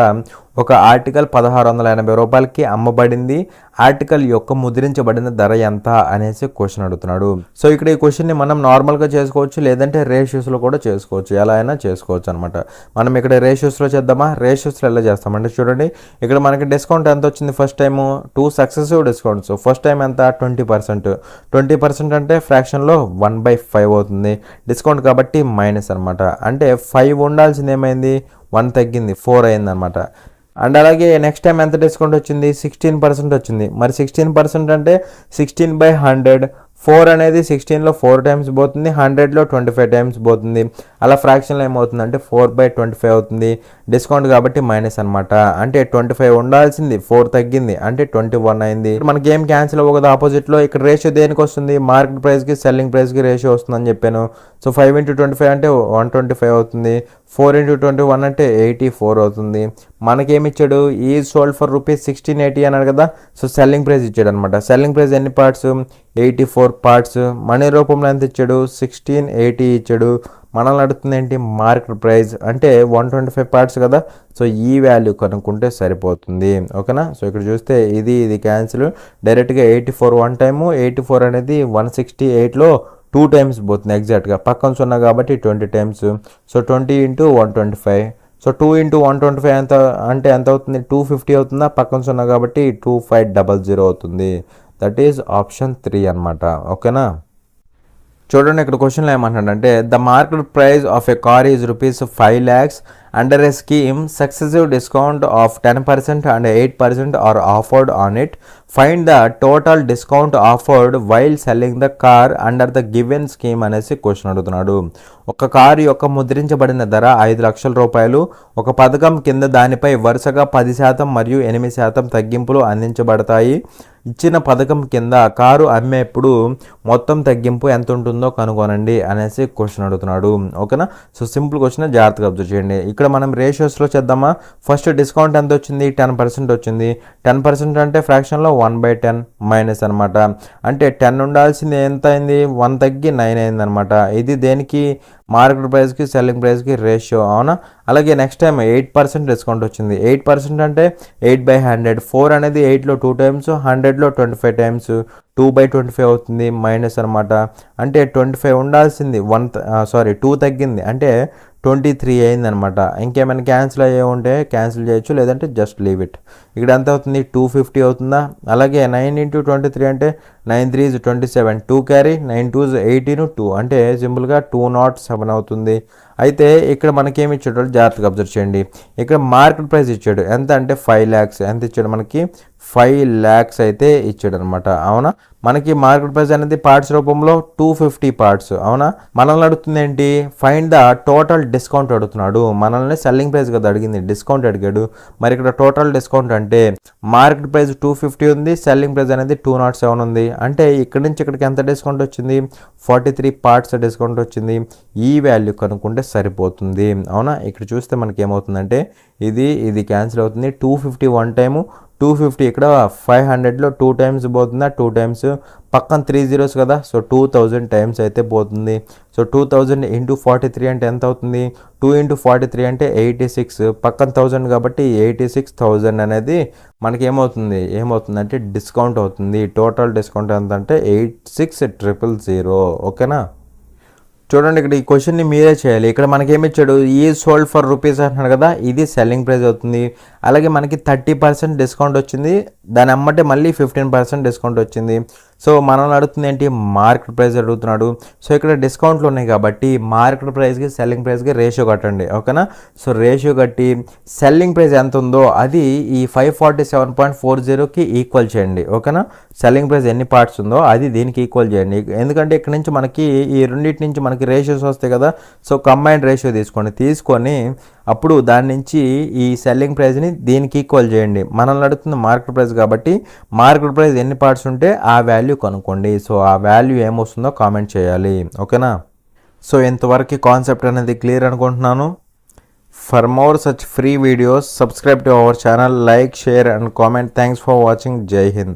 ఒక ఆర్టికల్ ₹1680కి అమ్మబడింది. ఆర్టికల్ యొక్క ముద్రించబడిన ధర ఎంత అనేసి క్వశ్చన్ అడుగుతున్నాడు. సో ఇక్కడ ఈ క్వశ్చన్ని మనం నార్మల్గా చేసుకోవచ్చు, లేదంటే రేషియోస్లో కూడా చేసుకోవచ్చు. ఎలా అయినా చేసుకోవచ్చు అనమాట. మనం ఇక్కడ రేషియోస్లో చేద్దామా. రేషియోస్లో ఎలా చేస్తామంటే చూడండి, ఇక్కడ మనకి డిస్కౌంట్ ఎంత వచ్చింది, first time 2 successive discounts. First time ఎంత, 20% అంటే ఫ్రాక్షన్లో 1/5 అవుతుంది. డిస్కౌంట్ కాబట్టి మైనస్ అనమాట. అంటే 5 ఉండాల్సింది ఏమైంది, 1 తగ్గింది, 4 అయింది అనమాట. అండ్ అలాగే నెక్స్ట్ టైం ఎంత డిస్కౌంట్ వచ్చింది, 16% వచ్చింది. మరి 16% అంటే 16/100. 4 అనేది 16లో 4 టైమ్స్ పోతుంది, 100లో 25 టైమ్స్ పోతుంది. అలా ఫ్రాక్షన్లో ఏమవుతుందంటే 4/25 అవుతుంది. డిస్కౌంట్ కాబట్టి మైనస్ అనమాట. అంటే 25 ఉండాల్సింది 4 తగ్గింది, అంటే 21 అయింది. మనకి ఏం క్యాన్సిల్ అవ్వదు ఆపోజిట్లో. ఇక్కడ రేషియో దేనికి వస్తుంది, మార్కెట్ ప్రైస్కి సెల్లింగ్ ప్రైస్కి రేషియో వస్తుందని చెప్పాను. సో 5 × 25 అంటే 125 అవుతుంది. 4 × 21 అంటే 84 అవుతుంది. మనకేమి ఇచ్చాడు, ఈ సోల్డ్ ఫర్ ₹1680 అన్నాడు కదా. సో సెల్లింగ్ ప్రైస్ ఇచ్చాడు అనమాట. సెల్లింగ్ ప్రైస్ ఎన్ని పార్ట్స్, 84 పార్ట్స్. మనీ రూపంలో ఎంత ఇచ్చాడు, 1680 ఇచ్చాడు. మనల్ని అడుగుతుంది ఏంటి, మార్కెట్ ప్రైస్ అంటే 125 పార్ట్స్ కదా. సో ఈ వాల్యూ కనుక్కుంటే సరిపోతుంది, ఓకేనా. సో ఇక్కడ చూస్తే ఇది క్యాన్సిల్. డైరెక్ట్గా 84 1 టైము, 84 అనేది 168లో 2 టైమ్స్ పోతుంది ఎగ్జాక్ట్గా. పక్కన సున్నా కాబట్టి 20 టైమ్స్. సో 20 × 125. సో 2 ఇంటూ 125 ఎంత అంటే ఎంత అవుతుంది, 250 అవుతుందా, పక్కన సున్నా కాబట్టి 2500 అవుతుంది. దట్ ఈజ్ ఆప్షన్ 3 అనమాట. ఓకేనా. చూడండి ఇక్కడ క్వశ్చన్లో ఏమంటాడంటే the market price of a car is ₹5 lakhs under a scheme successive discount of 10% and 8% are offered on it. Find the total discount offered while selling the car under the given scheme అనేసి question అడుగుతున్నాడు. ఒక car యొక్క ముద్రించబడిన ధర 5 లక్షల రూపాయలు. ఒక పథకం కింద దానిపై వరుసగా 10% మరియు 8% తగ్గింపులు అందించబడతాయి. ఇచ్చిన పథకం కింద కారు అమ్మేప్పుడు మొత్తం తగ్గింపు ఎంత ఉంటుందో కనుగొనండి అనేసి క్వశ్చన్ అడుగుతున్నాడు. ఓకేనా. సో సింపుల్ క్వశ్చన్, జాగ్రత్తగా అబ్జర్వ్ చేయండి. ఇక్కడ మనం రేషియోస్లో చేద్దామా. ఫస్ట్ డిస్కౌంట్ ఎంత వచ్చింది, 10% వచ్చింది. 10% అంటే ఫ్రాక్షన్లో 1/10 మైనస్ అనమాట. అంటే 10 ఉండాల్సింది ఎంత అయింది, 1 తగ్గి 9 అయింది అనమాట. ఇది దేనికి, మార్కెట్ ప్రైస్కి సెల్లింగ్ ప్రైస్కి రేషియో. అవునా. అలాగే నెక్స్ట్ టైం 8% డిస్కౌంట్ వచ్చింది. 8% అంటే 8/100. 4 అనేది 8లో 2 టైమ్స్, 100లో 25 టైమ్స్, 2/25 అవుతుంది మైనస్ అనమాట. అంటే 25 ఉండాల్సింది 2 తగ్గింది అంటే 23 అయింది అనమాట. ఇంకేమైనా క్యాన్సిల్ అయ్యే ఉంటే క్యాన్సిల్ చేయొచ్చు, లేదంటే జస్ట్ లీవ్ ఇట్. ఇక్కడ ఎంత అవుతుంది, 250 అవుతుందా. అలాగే 9 ఇంటూ 23 అంటే 9 3 27, 2 క్యారీ, 9 2 18, 2 అంటే సింపుల్గా 207 అవుతుంది. అయితే ఇక్కడ మనకేమి ఇచ్చాడు జాగ్రత్తగా అబ్జర్వ్ చేయండి. ఇక్కడ మార్కెట్ ప్రైస్ ఇచ్చాడు ఎంత అంటే 5 lakhs. ఎంత ఇచ్చాడు మనకి, 5 lakhs అయితే ఇచ్చాడు అనమాట. అవునా. మనకి మార్కెట్ ప్రైస్ అనేది పార్ట్స్ రూపంలో 250 పార్ట్స్. అవునా. మనల్ని అడుగుతుంది ఏంటి, ఫైండ్ ద టోటల్ డిస్కౌంట్ అడుగుతున్నాడు. మనల్ని సెల్లింగ్ ప్రైస్ కదా అడిగింది, డిస్కౌంట్ అడిగాడు. మరి ఇక్కడ టోటల్ డిస్కౌంట్ అంటే మార్కెట్ ప్రైస్ 250 ఉంది, సెల్లింగ్ ప్రైస్ అనేది 207 ఉంది. అంటే ఇక్కడి నుంచి ఇక్కడికి ఎంత డిస్కౌంట్ వచ్చింది, 43 పార్ట్స్ డిస్కౌంట్ వచ్చింది. ఈ వాల్యూ కనుక్కుంటే సరిపోతుంది. అవునా. ఇక్కడ చూస్తే మనకి ఏమవుతుందంటే ఇది క్యాన్సిల్ అవుతుంది. 250 1 టైము, 250 ఇక్కడ 500లో 2 టైమ్స్ పోతుందా, 2 టైమ్స్, పక్కన 3 zeros కదా, సో 2000 టైమ్స్ అయితే పోతుంది. సో 2000 ఇంటూ 43 అంటే ఎంత అవుతుంది, 2 ఇంటూ 43 అంటే 86, పక్కన 1000 కాబట్టి 86,000 అనేది మనకి ఏమవుతుందంటే డిస్కౌంట్ అవుతుంది. టోటల్ డిస్కౌంట్ ఎంత అంటే 86,000. ఓకేనా. చూడండి ఇక్కడ ఈ క్వశ్చన్ని మీరే చేయాలి. ఇక్కడ మనకి ఏమి ఇచ్చాడు, ఈ సోల్డ్ ఫర్ రూపీస్ అంటున్నాడు కదా, ఇది సెల్లింగ్ ప్రైస్ అవుతుంది. అలాగే మనకి 30% డిస్కౌంట్ వచ్చింది, దాని అమ్మటే మళ్ళీ 15% డిస్కౌంట్ వచ్చింది. సో మనల్ని అడుగుతుంది ఏంటి, మార్కెట్ ప్రైస్ అడుగుతున్నాడు. సో ఇక్కడ డిస్కౌంట్లు ఉన్నాయి కాబట్టి మార్కెట్ ప్రైస్కి సెల్లింగ్ ప్రైస్కి రేషియో కట్టండి. ఓకేనా. సో రేషియో కట్టి సెల్లింగ్ ప్రైస్ ఎంత ఉందో అది ఈ 547.40కి ఈక్వల్ చేయండి. ఓకేనా. సెల్లింగ్ ప్రైస్ ఎన్ని పార్ట్స్ ఉందో అది దీనికి ఈక్వల్ చేయండి. ఎందుకంటే ఇక్కడ నుంచి మనకి ఈ రెండింటి నుంచి మనకి రేషియోస్ వస్తాయి కదా. సో కంబైన్డ్ రేషియో తీసుకొని అప్పుడు దాని నుంచి ఈ సెల్లింగ్ ప్రైస్ని దీనికి ఈక్వల్ చేయండి. మనల్ని అడుగుతుంది మార్కెట్ ప్రైస్ కాబట్టి మార్కెట్ ప్రైస్ ఎన్ని పార్ట్స్ ఉంటే ఆ వాల్యూ కనుక్కోండి. సో ఆ వాల్యూ ఏమొస్తుందో కామెంట్ చేయాలి. ఓకేనా. సో ఇంతవరకు కాన్సెప్ట్ అనేది క్లియర్ అనుకుంటున్నాను. For more such free videos subscribe to our channel, like, share and comment. Thanks for watching. జై హింద్.